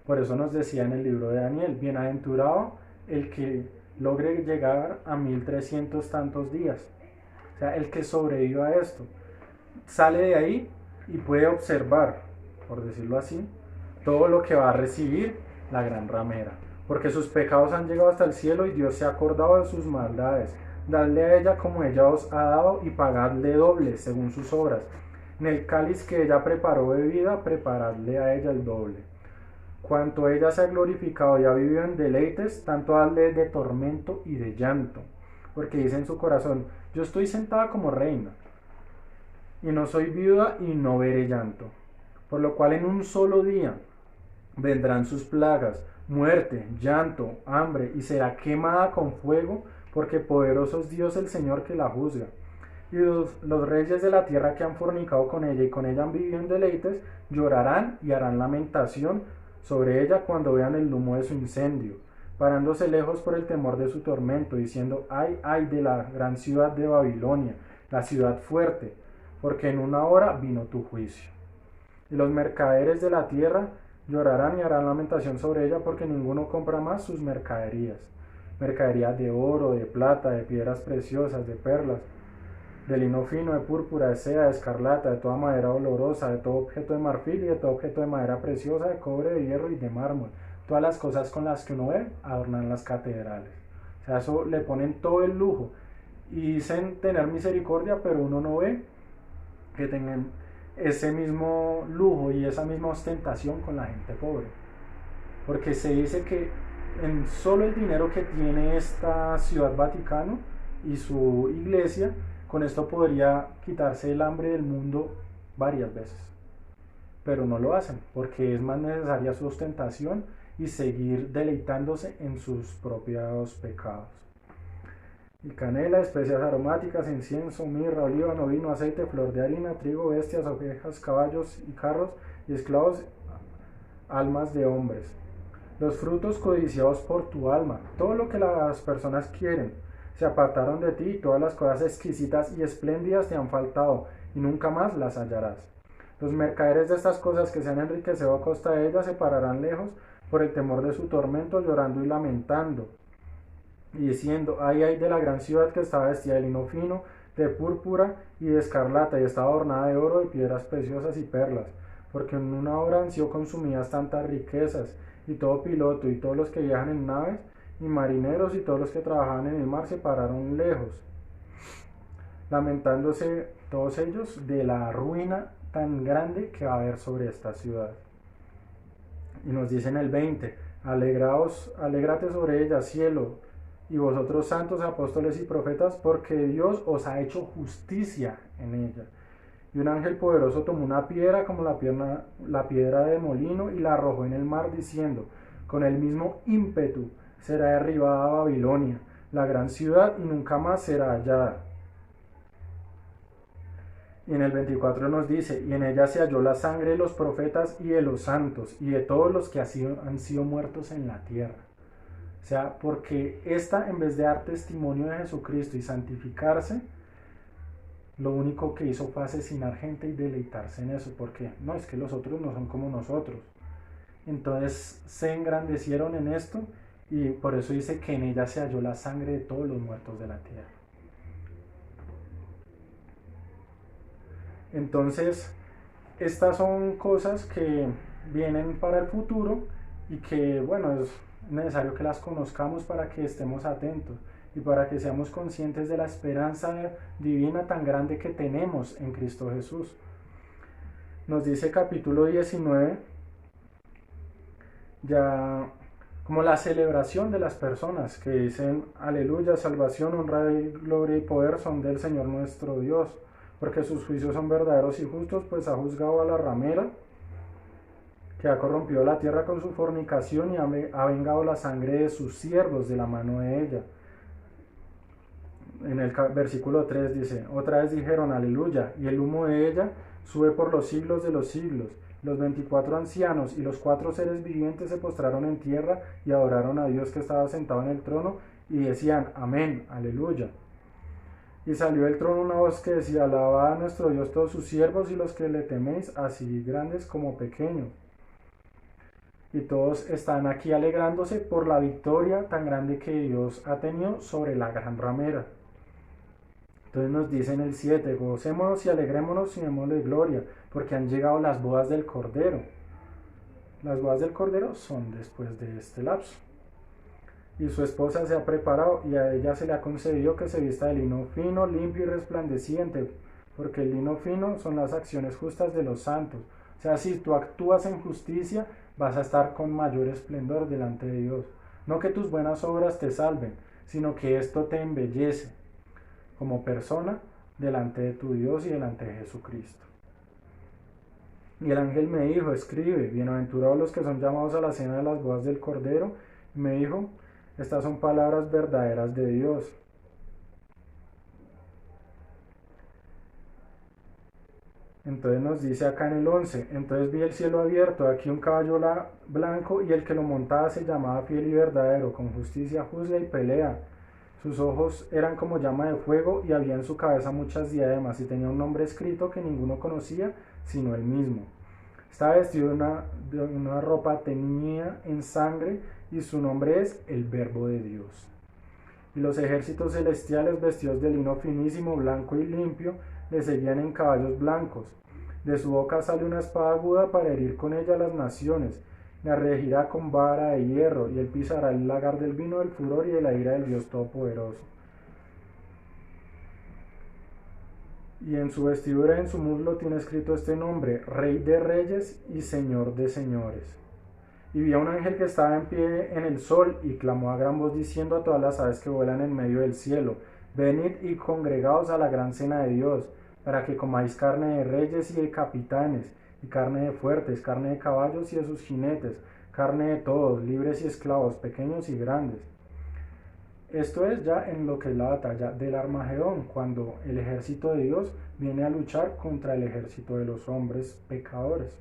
Por eso nos decía en el libro de Daniel, bienaventurado el que logre llegar a 1300 tantos días. O sea, el que sobreviva a esto. Sale de ahí y puede observar, por decirlo así, todo lo que va a recibir la gran ramera, porque sus pecados han llegado hasta el cielo y Dios se ha acordado de sus maldades. Dadle a ella como ella os ha dado y pagadle doble según sus obras. En el cáliz que ella preparó bebida, preparadle a ella el doble. Cuanto ella se ha glorificado y ha vivido en deleites, tanto dadle de tormento y de llanto, porque dice en su corazón, yo estoy sentada como reina, y no soy viuda y no veré llanto. Por lo cual en un solo día vendrán sus plagas, muerte, llanto, hambre, y será quemada con fuego, porque poderoso es Dios el Señor que la juzga. Y los reyes de la tierra que han fornicado con ella y con ella han vivido en deleites, llorarán y harán lamentación sobre ella cuando vean el humo de su incendio, parándose lejos por el temor de su tormento, diciendo: ay, ay de la gran ciudad de Babilonia, la ciudad fuerte, porque en una hora vino tu juicio. Y los mercaderes de la tierra llorarán y harán lamentación sobre ella, porque ninguno compra más sus mercaderías, mercaderías de oro, de plata, de piedras preciosas, de perlas, de lino fino, de púrpura, de seda, de escarlata, de toda madera olorosa, de todo objeto de marfil y de todo objeto de madera preciosa, de cobre, de hierro y de mármol. Todas las cosas con las que uno ve adornan las catedrales. O sea, eso le ponen todo el lujo. Y dicen tener misericordia, pero uno no ve que tengan ese mismo lujo y esa misma ostentación con la gente pobre. Porque se dice que en solo el dinero que tiene esta ciudad Vaticano y su iglesia, con esto podría quitarse el hambre del mundo varias veces. Pero no lo hacen, porque es más necesaria su ostentación y seguir deleitándose en sus propios pecados. Y canela, especias aromáticas, incienso, mirra, olíbano, vino, aceite, flor de harina, trigo, bestias, ovejas, caballos y carros, y esclavos, almas de hombres. Los frutos codiciados por tu alma, todo lo que las personas quieren, se apartaron de ti, y todas las cosas exquisitas y espléndidas te han faltado, y nunca más las hallarás. Los mercaderes de estas cosas que se han enriquecido a costa de ellas se pararán lejos por el temor de su tormento, llorando y lamentando, y diciendo: ay, ay de la gran ciudad que estaba vestida de lino fino, de púrpura y de escarlata, y estaba adornada de oro y piedras preciosas y perlas, porque en una hora han sido consumidas tantas riquezas, y todo piloto y todos los que viajan en naves, y marineros y todos los que trabajaban en el mar se pararon lejos, lamentándose todos ellos de la ruina tan grande que va a haber sobre esta ciudad. Y nos dice en el 20: alégrate sobre ella, cielo, y vosotros santos apóstoles y profetas, porque Dios os ha hecho justicia en ella. Y un ángel poderoso tomó una piedra como la piedra de molino y la arrojó en el mar, diciendo: con el mismo ímpetu será derribada Babilonia, la gran ciudad, y nunca más será hallada. Y en el 24 nos dice: y en ella se halló la sangre de los profetas y de los santos y de todos los que han sido muertos en la tierra. O sea, porque esta, en vez de dar testimonio de Jesucristo y santificarse, lo único que hizo fue asesinar gente y deleitarse en eso. Porque no, es que los otros no son como nosotros. Entonces se engrandecieron en esto, y por eso dice que en ella se halló la sangre de todos los muertos de la tierra. Entonces, estas son cosas que vienen para el futuro y que, bueno, es necesario que las conozcamos para que estemos atentos y para que seamos conscientes de la esperanza divina tan grande que tenemos en Cristo Jesús. Nos dice capítulo 19, ya como la celebración de las personas que dicen: aleluya, salvación, honra y gloria y poder son del Señor nuestro Dios, porque sus juicios son verdaderos y justos, pues ha juzgado a la ramera que ha corrompido la tierra con su fornicación y ha vengado la sangre de sus siervos de la mano de ella. En el versículo 3 dice: otra vez dijeron: aleluya, y el humo de ella sube por los siglos de los siglos. Los 24 ancianos y los 4 seres vivientes se postraron en tierra y adoraron a Dios que estaba sentado en el trono, y decían: amén, aleluya. Y salió del trono una voz que decía: alabad a nuestro Dios todos sus siervos y los que le teméis, así grandes como pequeños. Y todos están aquí alegrándose por la victoria tan grande que Dios ha tenido sobre la gran ramera. Entonces nos dice en el 7: gocémonos y alegrémonos y démosle gloria, porque han llegado las bodas del Cordero. Las bodas del Cordero son después de este lapso. Y su esposa se ha preparado, y a ella se le ha concedido que se vista de lino fino, limpio y resplandeciente, porque el lino fino son las acciones justas de los santos. O sea, si tú actúas en justicia, vas a estar con mayor esplendor delante de Dios. No que tus buenas obras te salven, sino que esto te embellece como persona delante de tu Dios y delante de Jesucristo. Y el ángel me dijo: escribe, bienaventurados los que son llamados a la cena de las bodas del Cordero. Y me dijo: estas son palabras verdaderas de Dios. Entonces nos dice acá en el 11, entonces vi el cielo abierto, aquí un caballo blanco y el que lo montaba se llamaba Fiel y Verdadero, con justicia juzga y pelea. Sus ojos eran como llama de fuego y había en su cabeza muchas diademas y tenía un nombre escrito que ninguno conocía sino él mismo. Estaba vestido de una ropa teñida en sangre y su nombre es el Verbo de Dios. Y los ejércitos celestiales vestidos de lino finísimo, blanco y limpio, le seguían en caballos blancos. De su boca sale una espada aguda para herir con ella a las naciones. La regirá con vara de hierro, y él pisará el lagar del vino del furor y de la ira del Dios Todopoderoso. Y en su vestidura y en su muslo tiene escrito este nombre: Rey de Reyes y Señor de Señores. Y vi a un ángel que estaba en pie en el sol y clamó a gran voz diciendo a todas las aves que vuelan en medio del cielo: Venid y congregaos a la gran cena de Dios, para que comáis carne de reyes y de capitanes, y carne de fuertes, carne de caballos y de sus jinetes, carne de todos, libres y esclavos, pequeños y grandes. Esto es ya en lo que es la batalla del Armagedón, cuando el ejército de Dios viene a luchar contra el ejército de los hombres pecadores.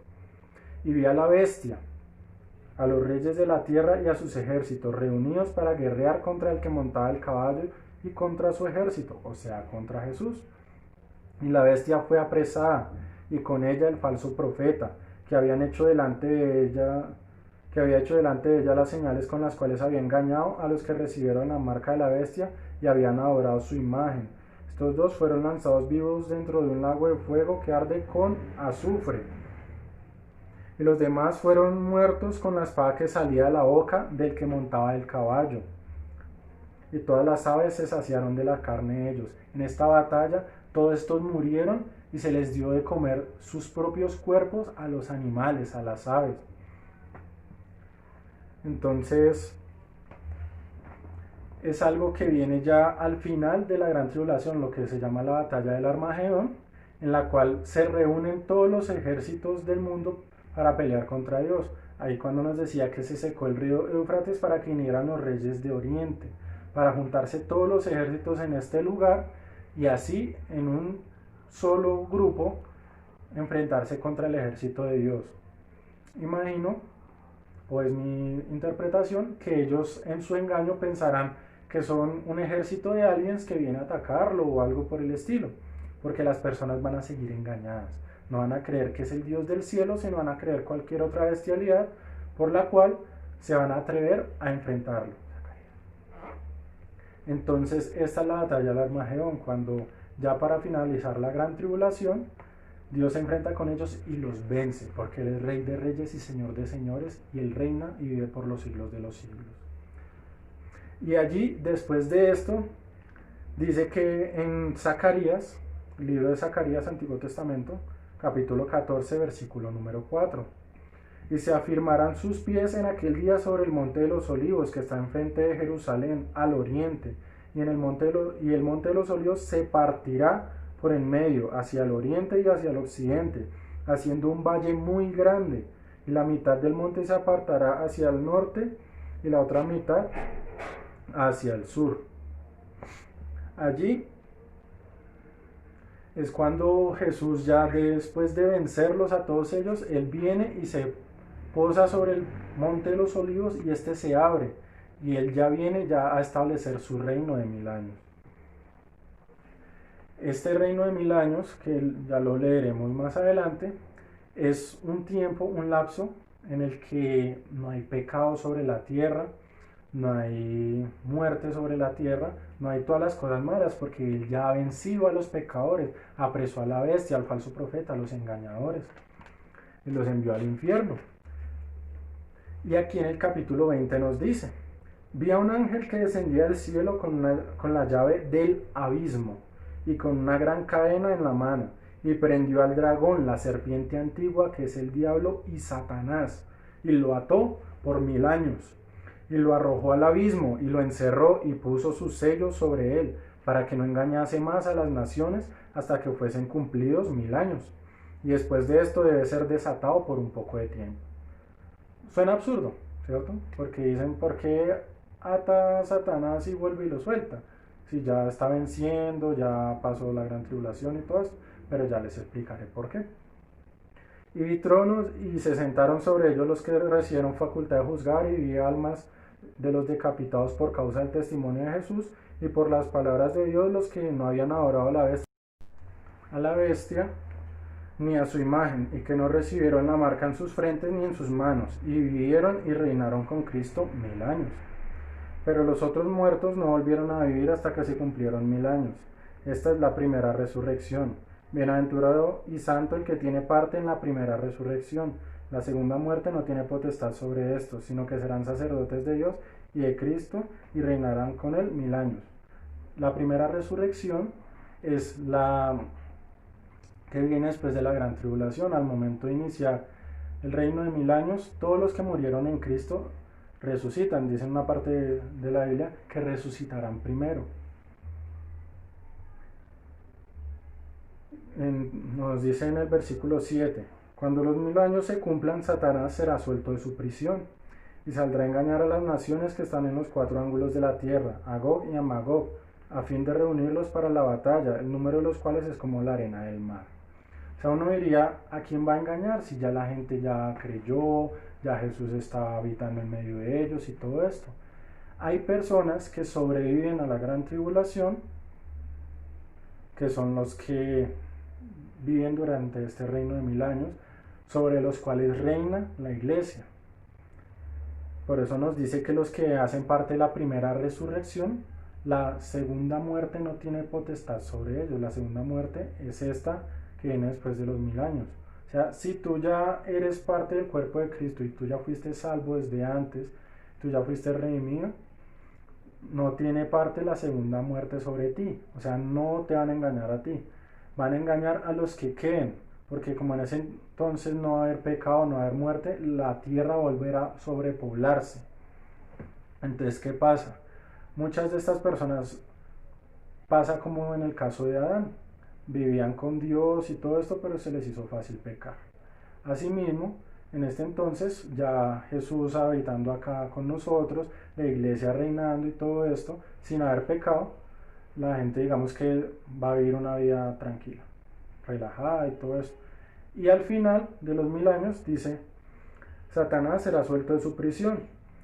Y vi a la bestia, a los reyes de la tierra y a sus ejércitos reunidos para guerrear contra el que montaba el caballo y contra su ejército, o sea, contra Jesús. Y la bestia fue apresada, y con ella el falso profeta, que había hecho delante de ella las señales con las cuales había engañado a los que recibieron la marca de la bestia y habían adorado su imagen. Estos dos fueron lanzados vivos dentro de un lago de fuego que arde con azufre. Y los demás fueron muertos con la espada que salía de la boca del que montaba el caballo. Y todas las aves se saciaron de la carne de ellos. En esta batalla todos estos murieron y se les dio de comer sus propios cuerpos a los animales, a las aves. Entonces, es algo que viene ya al final de la gran tribulación, lo que se llama la batalla del Armagedón, en la cual se reúnen todos los ejércitos del mundo para pelear contra Dios. Ahí cuando nos decía que se secó el río Éufrates para que vinieran los reyes de Oriente, para juntarse todos los ejércitos en este lugar y así en un solo grupo enfrentarse contra el ejército de Dios. Imagino, o es mi interpretación, que ellos en su engaño pensarán que son un ejército de aliens que viene a atacarlo o algo por el estilo, porque las personas van a seguir engañadas. No van a creer que es el Dios del cielo, sino van a creer cualquier otra bestialidad por la cual se van a atrever a enfrentarlo. Entonces esta es la batalla del Armagedón, cuando ya para finalizar la gran tribulación, Dios se enfrenta con ellos y los vence, porque Él es Rey de Reyes y Señor de Señores, y Él reina y vive por los siglos de los siglos. Y allí, después de esto, dice que en Zacarías, libro de Zacarías, Antiguo Testamento, capítulo 14, versículo número 4, y se afirmarán sus pies en aquel día sobre el monte de los olivos que está enfrente de Jerusalén, al oriente, y el monte de los olivos se partirá por en medio, hacia el oriente y hacia el occidente, haciendo un valle muy grande, y la mitad del monte se apartará hacia el norte y la otra mitad hacia el sur. Allí es cuando Jesús, ya después de vencerlos a todos ellos, Él viene y se posa sobre el monte de los olivos y este se abre, y Él ya viene a establecer su reino de 1000 años. Este reino de 1000 años, que ya lo leeremos más adelante, es un tiempo, un lapso en el que no hay pecado sobre la tierra, no hay muerte sobre la tierra, no hay todas las cosas malas, porque Él ya ha vencido a los pecadores, apresó a la bestia, al falso profeta, a los engañadores, y los envió al infierno. Y aquí en el capítulo 20 nos dice: vi a un ángel que descendía del cielo con la llave del abismo y con una gran cadena en la mano, y prendió al dragón, la serpiente antigua, que es el diablo y Satanás, y lo ató por 1000 años, y lo arrojó al abismo, y lo encerró, y puso sus sellos sobre él, para que no engañase más a las naciones hasta que fuesen cumplidos 1000 años. Y después de esto debe ser desatado por un poco de tiempo. Suena absurdo, ¿cierto? Porque dicen, ¿por qué ata a Satanás y vuelve y lo suelta? Si ya está venciendo, ya pasó la gran tribulación y todo esto. pero ya les explicaré por qué. Y vi tronos y se sentaron sobre ellos los que recibieron facultad de juzgar, y vi almas de los decapitados por causa del testimonio de Jesús y por las palabras de Dios, los que no habían adorado a la bestia ni a su imagen, y que no recibieron la marca en sus frentes ni en sus manos, y vivieron y reinaron con Cristo 1000 años. Pero los otros muertos no volvieron a vivir hasta que se cumplieron 1000 años. Esta es la primera resurrección. Bienaventurado y santo el que tiene parte en la primera resurrección. La segunda muerte no tiene potestad sobre esto, sino que serán sacerdotes de Dios y de Cristo, y reinarán con él 1000 años. La primera resurrección es la que viene después de la gran tribulación. Al momento de iniciar el reino de 1000 años, todos los que murieron en Cristo resucitan. Dice en una parte de la Biblia que resucitarán primero. Nos dice en el versículo 7: cuando los 1000 años se cumplan, Satanás será suelto de su prisión y saldrá a engañar a las naciones que están en los 4 ángulos de la tierra, a Gog y a Magog, a fin de reunirlos para la batalla, el número de los cuales es como la arena del mar. O sea, uno diría, ¿a quién va a engañar? Si ya la gente ya creyó, ya Jesús estaba habitando en medio de ellos y todo esto. Hay personas que sobreviven a la gran tribulación, que son los que viven durante este reino de 1000 años, sobre los cuales reina la iglesia. Por eso nos dice que los que hacen parte de la primera resurrección, la segunda muerte no tiene potestad sobre ellos. La segunda muerte es esta que viene después de los 1000 años. O sea, si tú ya eres parte del cuerpo de Cristo y tú ya fuiste salvo desde antes, tú ya fuiste redimido, no tiene parte la segunda muerte sobre ti. O sea, no te van a engañar a ti, van a engañar a los que queden, porque como en ese entonces no va a haber pecado, no va a haber muerte, la tierra volverá a sobrepoblarse. Entonces, ¿qué pasa? Muchas de estas personas pasa como en el caso de Adán, vivían con Dios y todo esto, pero se les hizo fácil pecar. Asimismo, en este entonces, ya Jesús habitando acá con nosotros, la iglesia reinando y todo esto, sin haber pecado, la gente digamos que va a vivir una vida tranquila, relajada y todo esto. Y al final de los 1000 años dice, Satanás será suelto de su prisión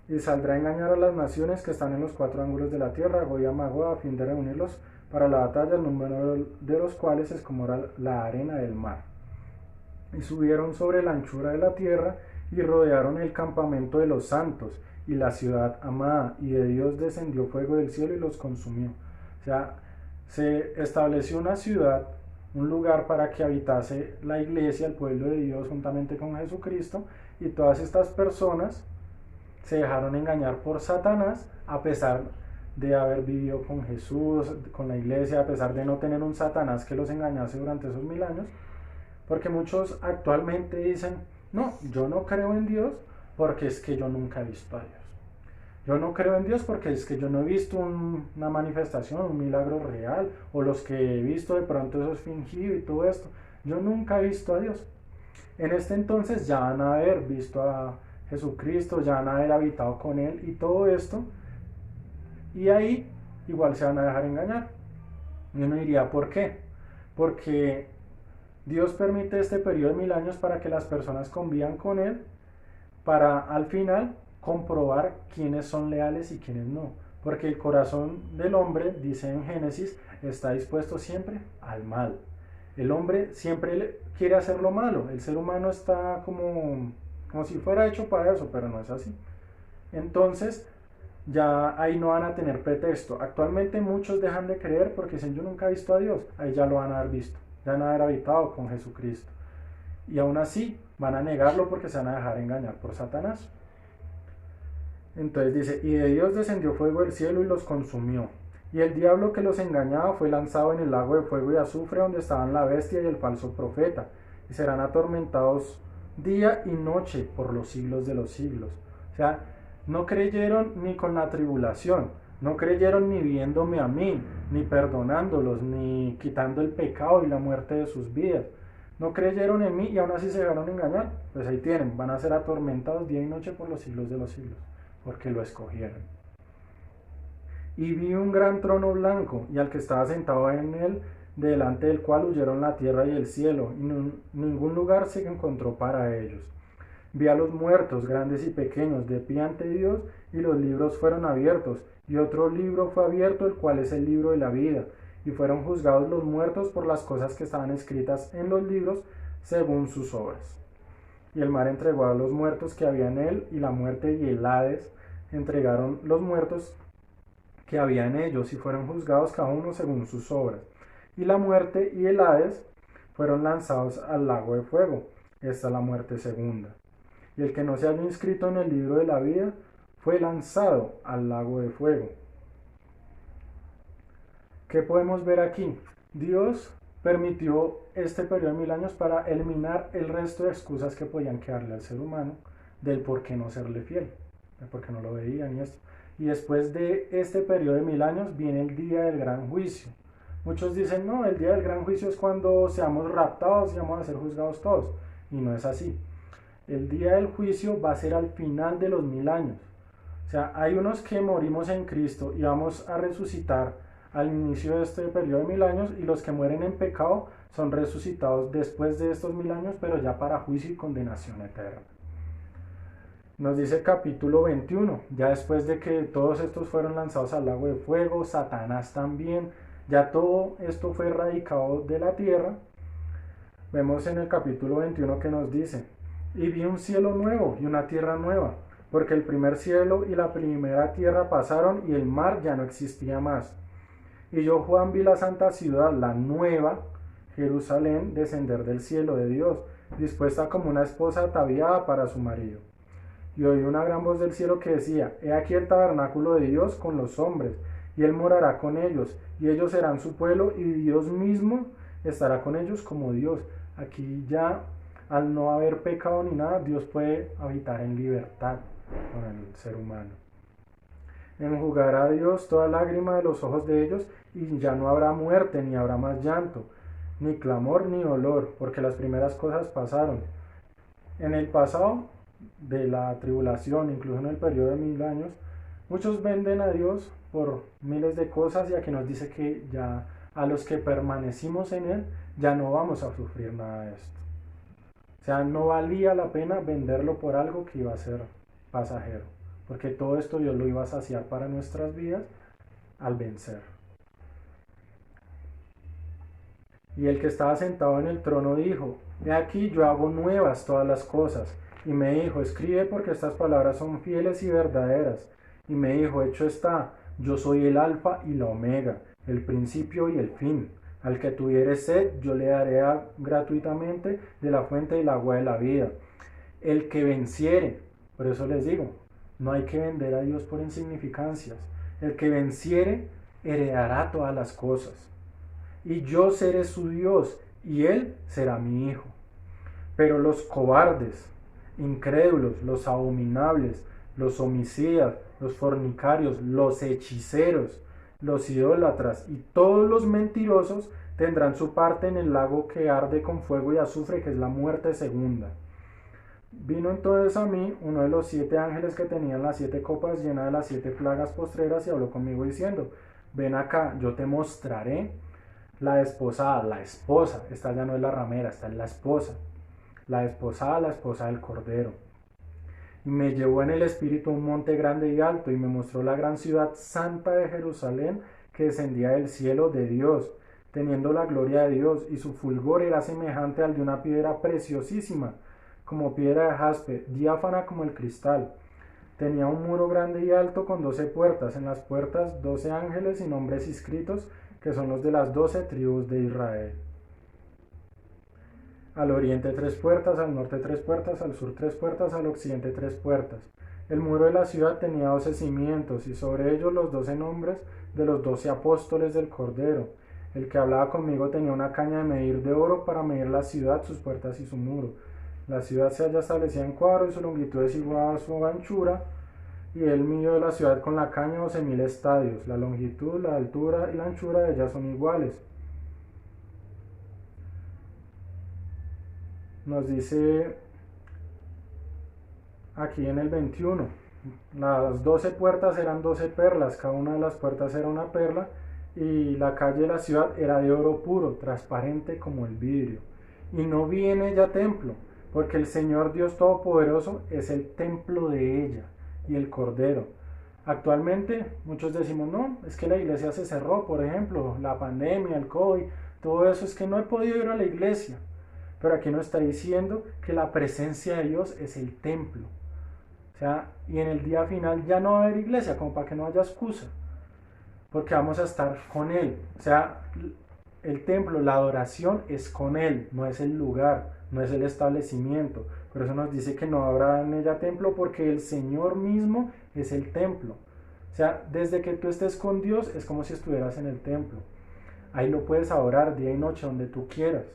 y saldrá a engañar a las naciones que están en los 4 ángulos de la tierra, Gog y Magog, a fin de reunirlos para la batalla, el número de los cuales es como la arena del mar. Y subieron sobre la anchura de la tierra y rodearon el campamento de los santos y la ciudad amada, y de Dios descendió fuego del cielo y los consumió. O sea, se estableció una ciudad, un lugar para que habitase la iglesia, el pueblo de Dios, juntamente con Jesucristo, y todas estas personas se dejaron engañar por Satanás, a pesar de haber vivido con Jesús, con la iglesia, a pesar de no tener un Satanás que los engañase durante esos 1000 años, porque muchos actualmente dicen, no, yo no creo en Dios porque es que yo nunca he visto a Dios. Yo no creo en Dios porque es que yo no he visto una manifestación, un milagro real, o los que he visto de pronto eso es fingido y todo esto. Yo nunca he visto a Dios. En este entonces ya van a haber visto a Jesucristo, ya van a haber habitado con Él y todo esto, y ahí igual se van a dejar engañar. Y uno diría, ¿por qué? Porque Dios permite este periodo de 1000 años para que las personas convivan con Él, para al final comprobar quiénes son leales y quiénes no. Porque el corazón del hombre, dice en Génesis, está dispuesto siempre al mal. El hombre siempre quiere hacer lo malo. El ser humano está como si fuera hecho para eso, pero no es así. Entonces, ya ahí no van a tener pretexto. Actualmente muchos dejan de creer porque dicen, yo nunca he visto a Dios. Ahí ya lo van a haber visto, ya van a haber habitado con Jesucristo. Y aún así van a negarlo porque se van a dejar engañar por Satanás. Entonces dice, y de Dios descendió fuego del cielo y los consumió. Y el diablo que los engañaba fue lanzado en el lago de fuego y azufre, donde estaban la bestia y el falso profeta, y serán atormentados día y noche por los siglos de los siglos. O sea, no creyeron ni con la tribulación, no creyeron ni viéndome a mí, ni perdonándolos, ni quitando el pecado y la muerte de sus vidas. No creyeron en mí y aún así se dejaron engañar. Pues ahí tienen, van a ser atormentados día y noche por los siglos de los siglos, porque lo escogieron. Y vi un gran trono blanco, y al que estaba sentado en él, delante del cual huyeron la tierra y el cielo, y ningún lugar se encontró para ellos. Vi a los muertos, grandes y pequeños, de pie ante Dios, y los libros fueron abiertos, y otro libro fue abierto, el cual es el libro de la vida, y fueron juzgados los muertos por las cosas que estaban escritas en los libros, según sus obras. Y el mar entregó a los muertos que había en él, y la muerte y el Hades entregaron los muertos que había en ellos, y fueron juzgados cada uno según sus obras. Y la muerte y el Hades fueron lanzados al lago de fuego. Esta es la muerte segunda. Y el que no se halló inscrito en el libro de la vida fue lanzado al lago de fuego. ¿Qué podemos ver aquí? Dios permitió este periodo de 1000 años para eliminar el resto de excusas que podían quedarle al ser humano del por qué no serle fiel, de por qué no lo veían y esto. Y después de este periodo de 1000 años viene el día del gran juicio. Muchos dicen, no, el día del gran juicio es cuando seamos raptados y vamos a ser juzgados todos. Y no es así. El día del juicio va a ser al final de los 1000 años. O sea, hay unos que morimos en Cristo y vamos a resucitar al inicio de este periodo de 1000 años, y los que mueren en pecado son resucitados después de estos 1000 años, pero ya para juicio y condenación eterna. Nos dice el capítulo 21, ya después de que todos estos fueron lanzados al lago de fuego, Satanás también, ya todo esto fue erradicado de la tierra. Vemos en el capítulo 21 que nos dice: y vi un cielo nuevo y una tierra nueva, porque el primer cielo y la primera tierra pasaron y el mar ya no existía más. Y yo, Juan, vi la santa ciudad, la nueva Jerusalén, descender del cielo de Dios, dispuesta como una esposa ataviada para su marido. Y oí una gran voz del cielo que decía: he aquí el tabernáculo de Dios con los hombres, y él morará con ellos, y ellos serán su pueblo, y Dios mismo estará con ellos como Dios. Aquí ya, al no haber pecado ni nada, Dios puede habitar en libertad con el ser humano. Enjugará Dios toda lágrima de los ojos de ellos, y ya no habrá muerte, ni habrá más llanto, ni clamor, ni dolor, porque las primeras cosas pasaron. En el pasado de la tribulación, incluso en el periodo de 1000 años, muchos venden a Dios por miles de cosas, y aquí nos dice que ya a los que permanecimos en Él, ya no vamos a sufrir nada de esto. O sea, no valía la pena venderlo por algo que iba a ser pasajero, porque todo esto Dios lo iba a saciar para nuestras vidas al vencer. Y el que estaba sentado en el trono dijo: he aquí yo hago nuevas todas las cosas. Y me dijo: escribe, porque estas palabras son fieles y verdaderas. Y me dijo: hecho está, yo soy el alfa y la omega, el principio y el fin. Al que tuviere sed, yo le daré gratuitamente de la fuente del agua de la vida. El que venciere, por eso les digo, no hay que vender a Dios por insignificancias. El que venciere heredará todas las cosas. Y yo seré su Dios, y él será mi hijo. Pero los cobardes, incrédulos, los abominables, los homicidas, los fornicarios, los hechiceros, los idólatras y todos los mentirosos tendrán su parte en el lago que arde con fuego y azufre, que es la muerte segunda. Vino entonces a mí uno de los 7 ángeles que tenían las 7 copas llenas de las 7 plagas postreras, y habló conmigo diciendo: ven acá, yo te mostraré la desposada, la esposa. Esta ya no es la ramera, esta es la esposa. La desposada, la esposa del Cordero. Y me llevó en el espíritu a un monte grande y alto, y me mostró la gran ciudad santa de Jerusalén, que descendía del cielo de Dios, teniendo la gloria de Dios, y su fulgor era semejante al de una piedra preciosísima, como piedra de jaspe, diáfana como el cristal. Tenía un muro grande y alto con 12 puertas, en las puertas 12 ángeles y nombres inscritos, que son los de las 12 tribus de Israel. Al oriente 3 puertas, al norte 3 puertas, al sur 3 puertas, al occidente 3 puertas. El muro de la ciudad tenía 12 cimientos, y sobre ellos los 12 nombres de los 12 apóstoles del Cordero. El que hablaba conmigo tenía una caña de medir de oro para medir la ciudad, sus puertas y su muro. La ciudad se halla establecida en cuadro, y su longitud es igual a su anchura, y él midió la ciudad con la caña 12.000 estadios. La longitud, la altura y la anchura de ella son iguales. Nos dice aquí en el 21, las 12 puertas eran 12 perlas, cada una de las puertas era una perla, y la calle de la ciudad era de oro puro, transparente como el vidrio. Y no vi en ella templo, porque el Señor Dios Todopoderoso es el templo de ella y el Cordero. Actualmente muchos decimos, no, es que la iglesia se cerró, por ejemplo, la pandemia, el COVID, todo eso, es que no he podido ir a la iglesia. Pero aquí nos está diciendo que la presencia de Dios es el templo. O sea, y en el día final ya no va a haber iglesia, como para que no haya excusa, porque vamos a estar con Él. O sea, el templo, la adoración es con Él, no es el lugar, no es el establecimiento. Por eso nos dice que no habrá en ella templo, porque el Señor mismo es el templo. O sea, desde que tú estés con Dios es como si estuvieras en el templo. Ahí lo puedes adorar día y noche, donde tú quieras.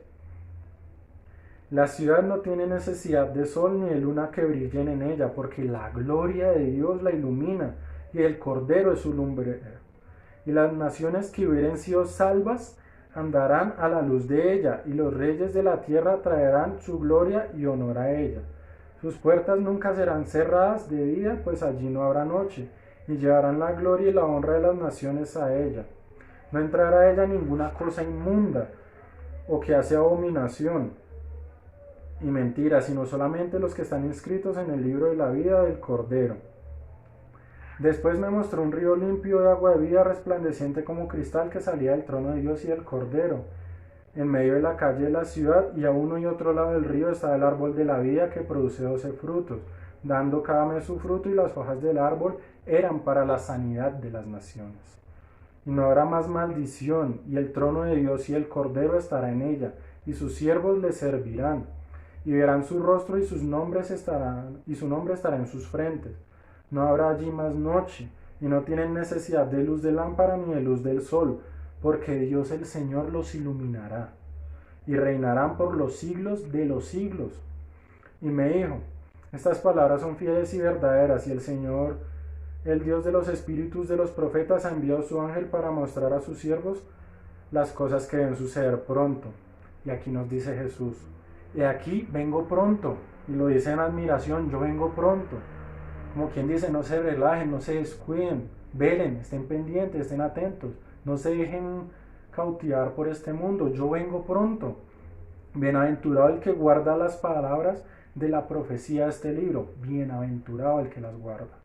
La ciudad no tiene necesidad de sol ni de luna que brillen en ella, porque la gloria de Dios la ilumina, y el Cordero es su lumbrera. Y las naciones que hubieren sido salvas andarán a la luz de ella, y los reyes de la tierra traerán su gloria y honor a ella. Sus puertas nunca serán cerradas de día, pues allí no habrá noche, y llevarán la gloria y la honra de las naciones a ella. No entrará a ella ninguna cosa inmunda, o que hace abominación y mentira, sino solamente los que están inscritos en el libro de la vida del Cordero. Después me mostró un río limpio de agua de vida, resplandeciente como cristal, que salía del trono de Dios y del Cordero. En medio de la calle de la ciudad, y a uno y otro lado del río, estaba el árbol de la vida, que produce 12 frutos, dando cada mes su fruto, y las hojas del árbol eran para la sanidad de las naciones. Y no habrá más maldición, y el trono de Dios y el Cordero estará en ella, y sus siervos le servirán, y verán su rostro, y su nombre estará en sus frentes. No habrá allí más noche, y no tienen necesidad de luz de lámpara ni de luz del sol, porque Dios el Señor los iluminará, y reinarán por los siglos de los siglos. Y me dijo, estas palabras son fieles y verdaderas, y el Señor, el Dios de los espíritus de los profetas, ha enviado su ángel para mostrar a sus siervos las cosas que deben suceder pronto. Y aquí nos dice Jesús, he aquí vengo pronto, y lo dice en admiración, yo vengo pronto. Como quien dice, no se relajen, no se descuiden, velen, estén pendientes, estén atentos, no se dejen cautivar por este mundo, yo vengo pronto. Bienaventurado el que guarda las palabras de la profecía de este libro, bienaventurado el que las guarda.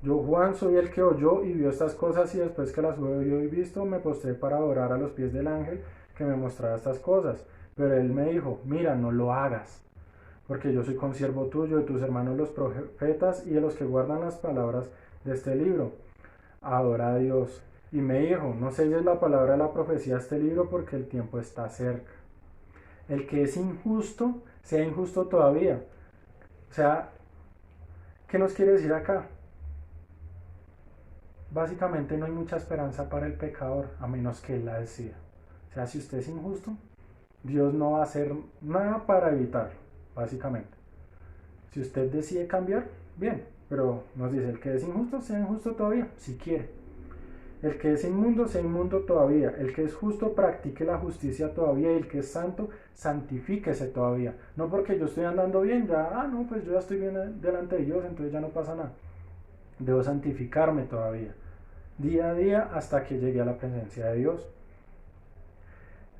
Yo, Juan, soy el que oyó y vio estas cosas, y después que las oído y visto, me postré para adorar a los pies del ángel que me mostraba estas cosas. Pero él me dijo, mira, no lo hagas, porque yo soy consiervo tuyo, de tus hermanos los profetas y de los que guardan las palabras de este libro. Adora a Dios. Y me dijo, no selles la palabra de la profecía de este libro, porque el tiempo está cerca. El que es injusto, sea injusto todavía. O sea, ¿qué nos quiere decir acá? Básicamente no hay mucha esperanza para el pecador, a menos que él la decida. O sea, si usted es injusto, Dios no va a hacer nada para evitarlo, básicamente. Si usted decide cambiar, bien, pero nos dice, el que es injusto, sea injusto todavía, si quiere. El que es inmundo, sea inmundo todavía. El que es justo, practique la justicia todavía. Y el que es santo, santifíquese todavía. No porque yo estoy andando bien, ya, no, pues yo ya estoy bien delante de Dios, entonces ya no pasa nada. Debo santificarme todavía, día a día, hasta que llegue a la presencia de Dios.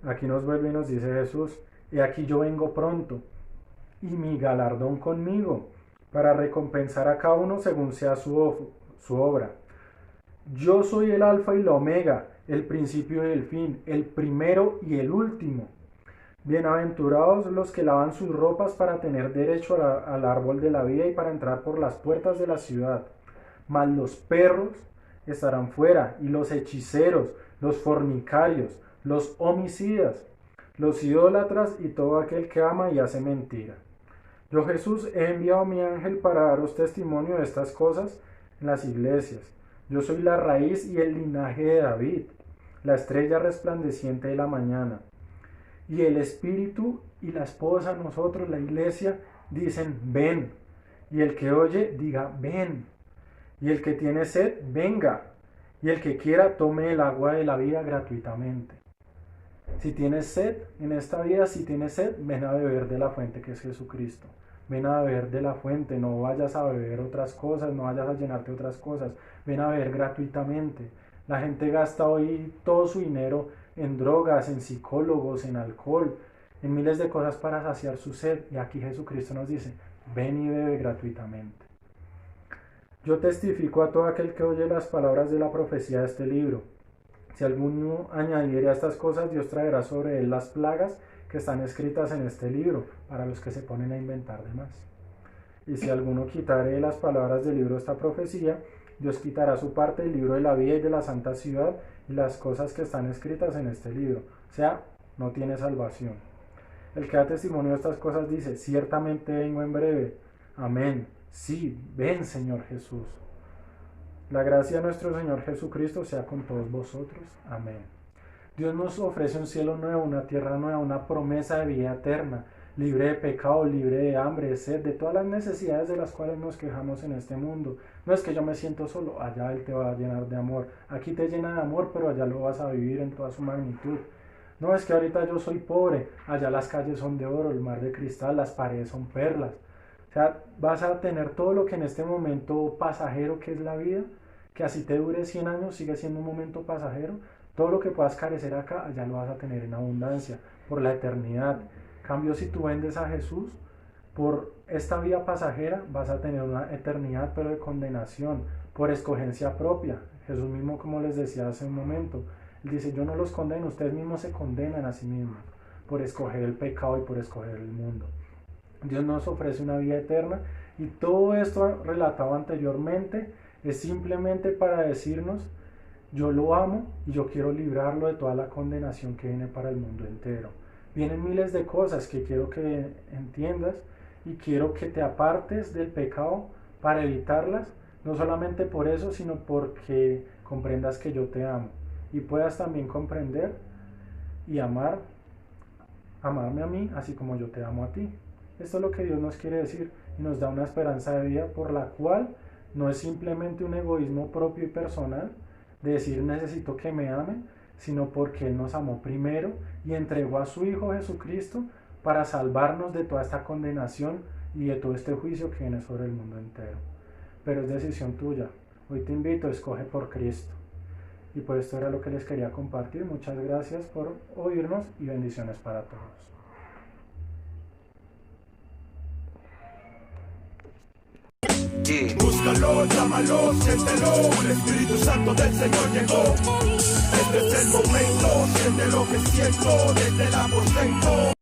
Aquí nos vuelve y nos dice Jesús, he aquí yo vengo pronto, y mi galardón conmigo, para recompensar a cada uno según sea su obra. Yo soy el alfa y la omega, el principio y el fin, el primero y el último. Bienaventurados los que lavan sus ropas para tener derecho al árbol de la vida y para entrar por las puertas de la ciudad. Mas los perros estarán fuera, y los hechiceros, los fornicarios, los homicidas, los idólatras y todo aquel que ama y hace mentira. Yo, Jesús, he enviado a mi ángel para daros testimonio de estas cosas en las iglesias. Yo soy la raíz y el linaje de David, la estrella resplandeciente de la mañana. Y el Espíritu y la esposa, nosotros, la iglesia, dicen, ven. Y el que oye, diga, ven. Y el que tiene sed, venga. Y el que quiera, tome el agua de la vida gratuitamente. Si tienes sed en esta vida, si tienes sed, ven a beber de la fuente que es Jesucristo. Ven a beber de la fuente, no vayas a beber otras cosas, no vayas a llenarte otras cosas. Ven a beber gratuitamente. La gente gasta hoy todo su dinero en drogas, en psicólogos, en alcohol, en miles de cosas para saciar su sed. Y aquí Jesucristo nos dice, ven y bebe gratuitamente. Yo testifico a todo aquel que oye las palabras de la profecía de este libro. Si alguno añadiere a estas cosas, Dios traerá sobre él las plagas que están escritas en este libro, para los que se ponen a inventar de más. Y si alguno quitare las palabras del libro de esta profecía, Dios quitará su parte del libro de la vida y de la santa ciudad y las cosas que están escritas en este libro. O sea, no tiene salvación. El que da testimonio de estas cosas dice, ciertamente vengo en breve. Amén. Sí, ven Señor Jesús. La gracia de nuestro Señor Jesucristo sea con todos vosotros. Amén. Dios nos ofrece un cielo nuevo, una tierra nueva, una promesa de vida eterna, libre de pecado, libre de hambre, de sed, de todas las necesidades de las cuales nos quejamos en este mundo. No es que yo me siento solo, allá Él te va a llenar de amor. Aquí te llena de amor, pero allá lo vas a vivir en toda su magnitud. No es que ahorita yo soy pobre, allá las calles son de oro, el mar de cristal, las paredes son perlas. O sea, vas a tener todo lo que en este momento pasajero que es la vida, que así te dure 100 años, sigue siendo un momento pasajero. Todo lo que puedas carecer acá, allá lo vas a tener en abundancia, por la eternidad. En cambio, si tú vendes a Jesús, por esta vida pasajera, vas a tener una eternidad, pero de condenación, por escogencia propia. Jesús mismo, como les decía hace un momento, Él dice, yo no los condeno, ustedes mismos se condenan a sí mismos, por escoger el pecado y por escoger el mundo. Dios nos ofrece una vida eterna, y todo esto relatado anteriormente es simplemente para decirnos, yo lo amo y yo quiero librarlo de toda la condenación que viene para el mundo entero. Vienen miles de cosas que quiero que entiendas y quiero que te apartes del pecado para evitarlas, no solamente por eso, sino porque comprendas que yo te amo y puedas también comprender y amarme a mí así como yo te amo a ti. Esto es lo que Dios nos quiere decir y nos da una esperanza de vida por la cual no es simplemente un egoísmo propio y personal, de decir necesito que me amen, sino porque Él nos amó primero y entregó a su Hijo Jesucristo para salvarnos de toda esta condenación y de todo este juicio que viene sobre el mundo entero. Pero es decisión tuya. Hoy te invito, escoge por Cristo. Y pues esto era lo que les quería compartir. Muchas gracias por oírnos y bendiciones para todos. Búscalo, llámalo, siéntelo, el Espíritu Santo del Señor llegó. Este es el momento, siente lo que siento desde el aposento.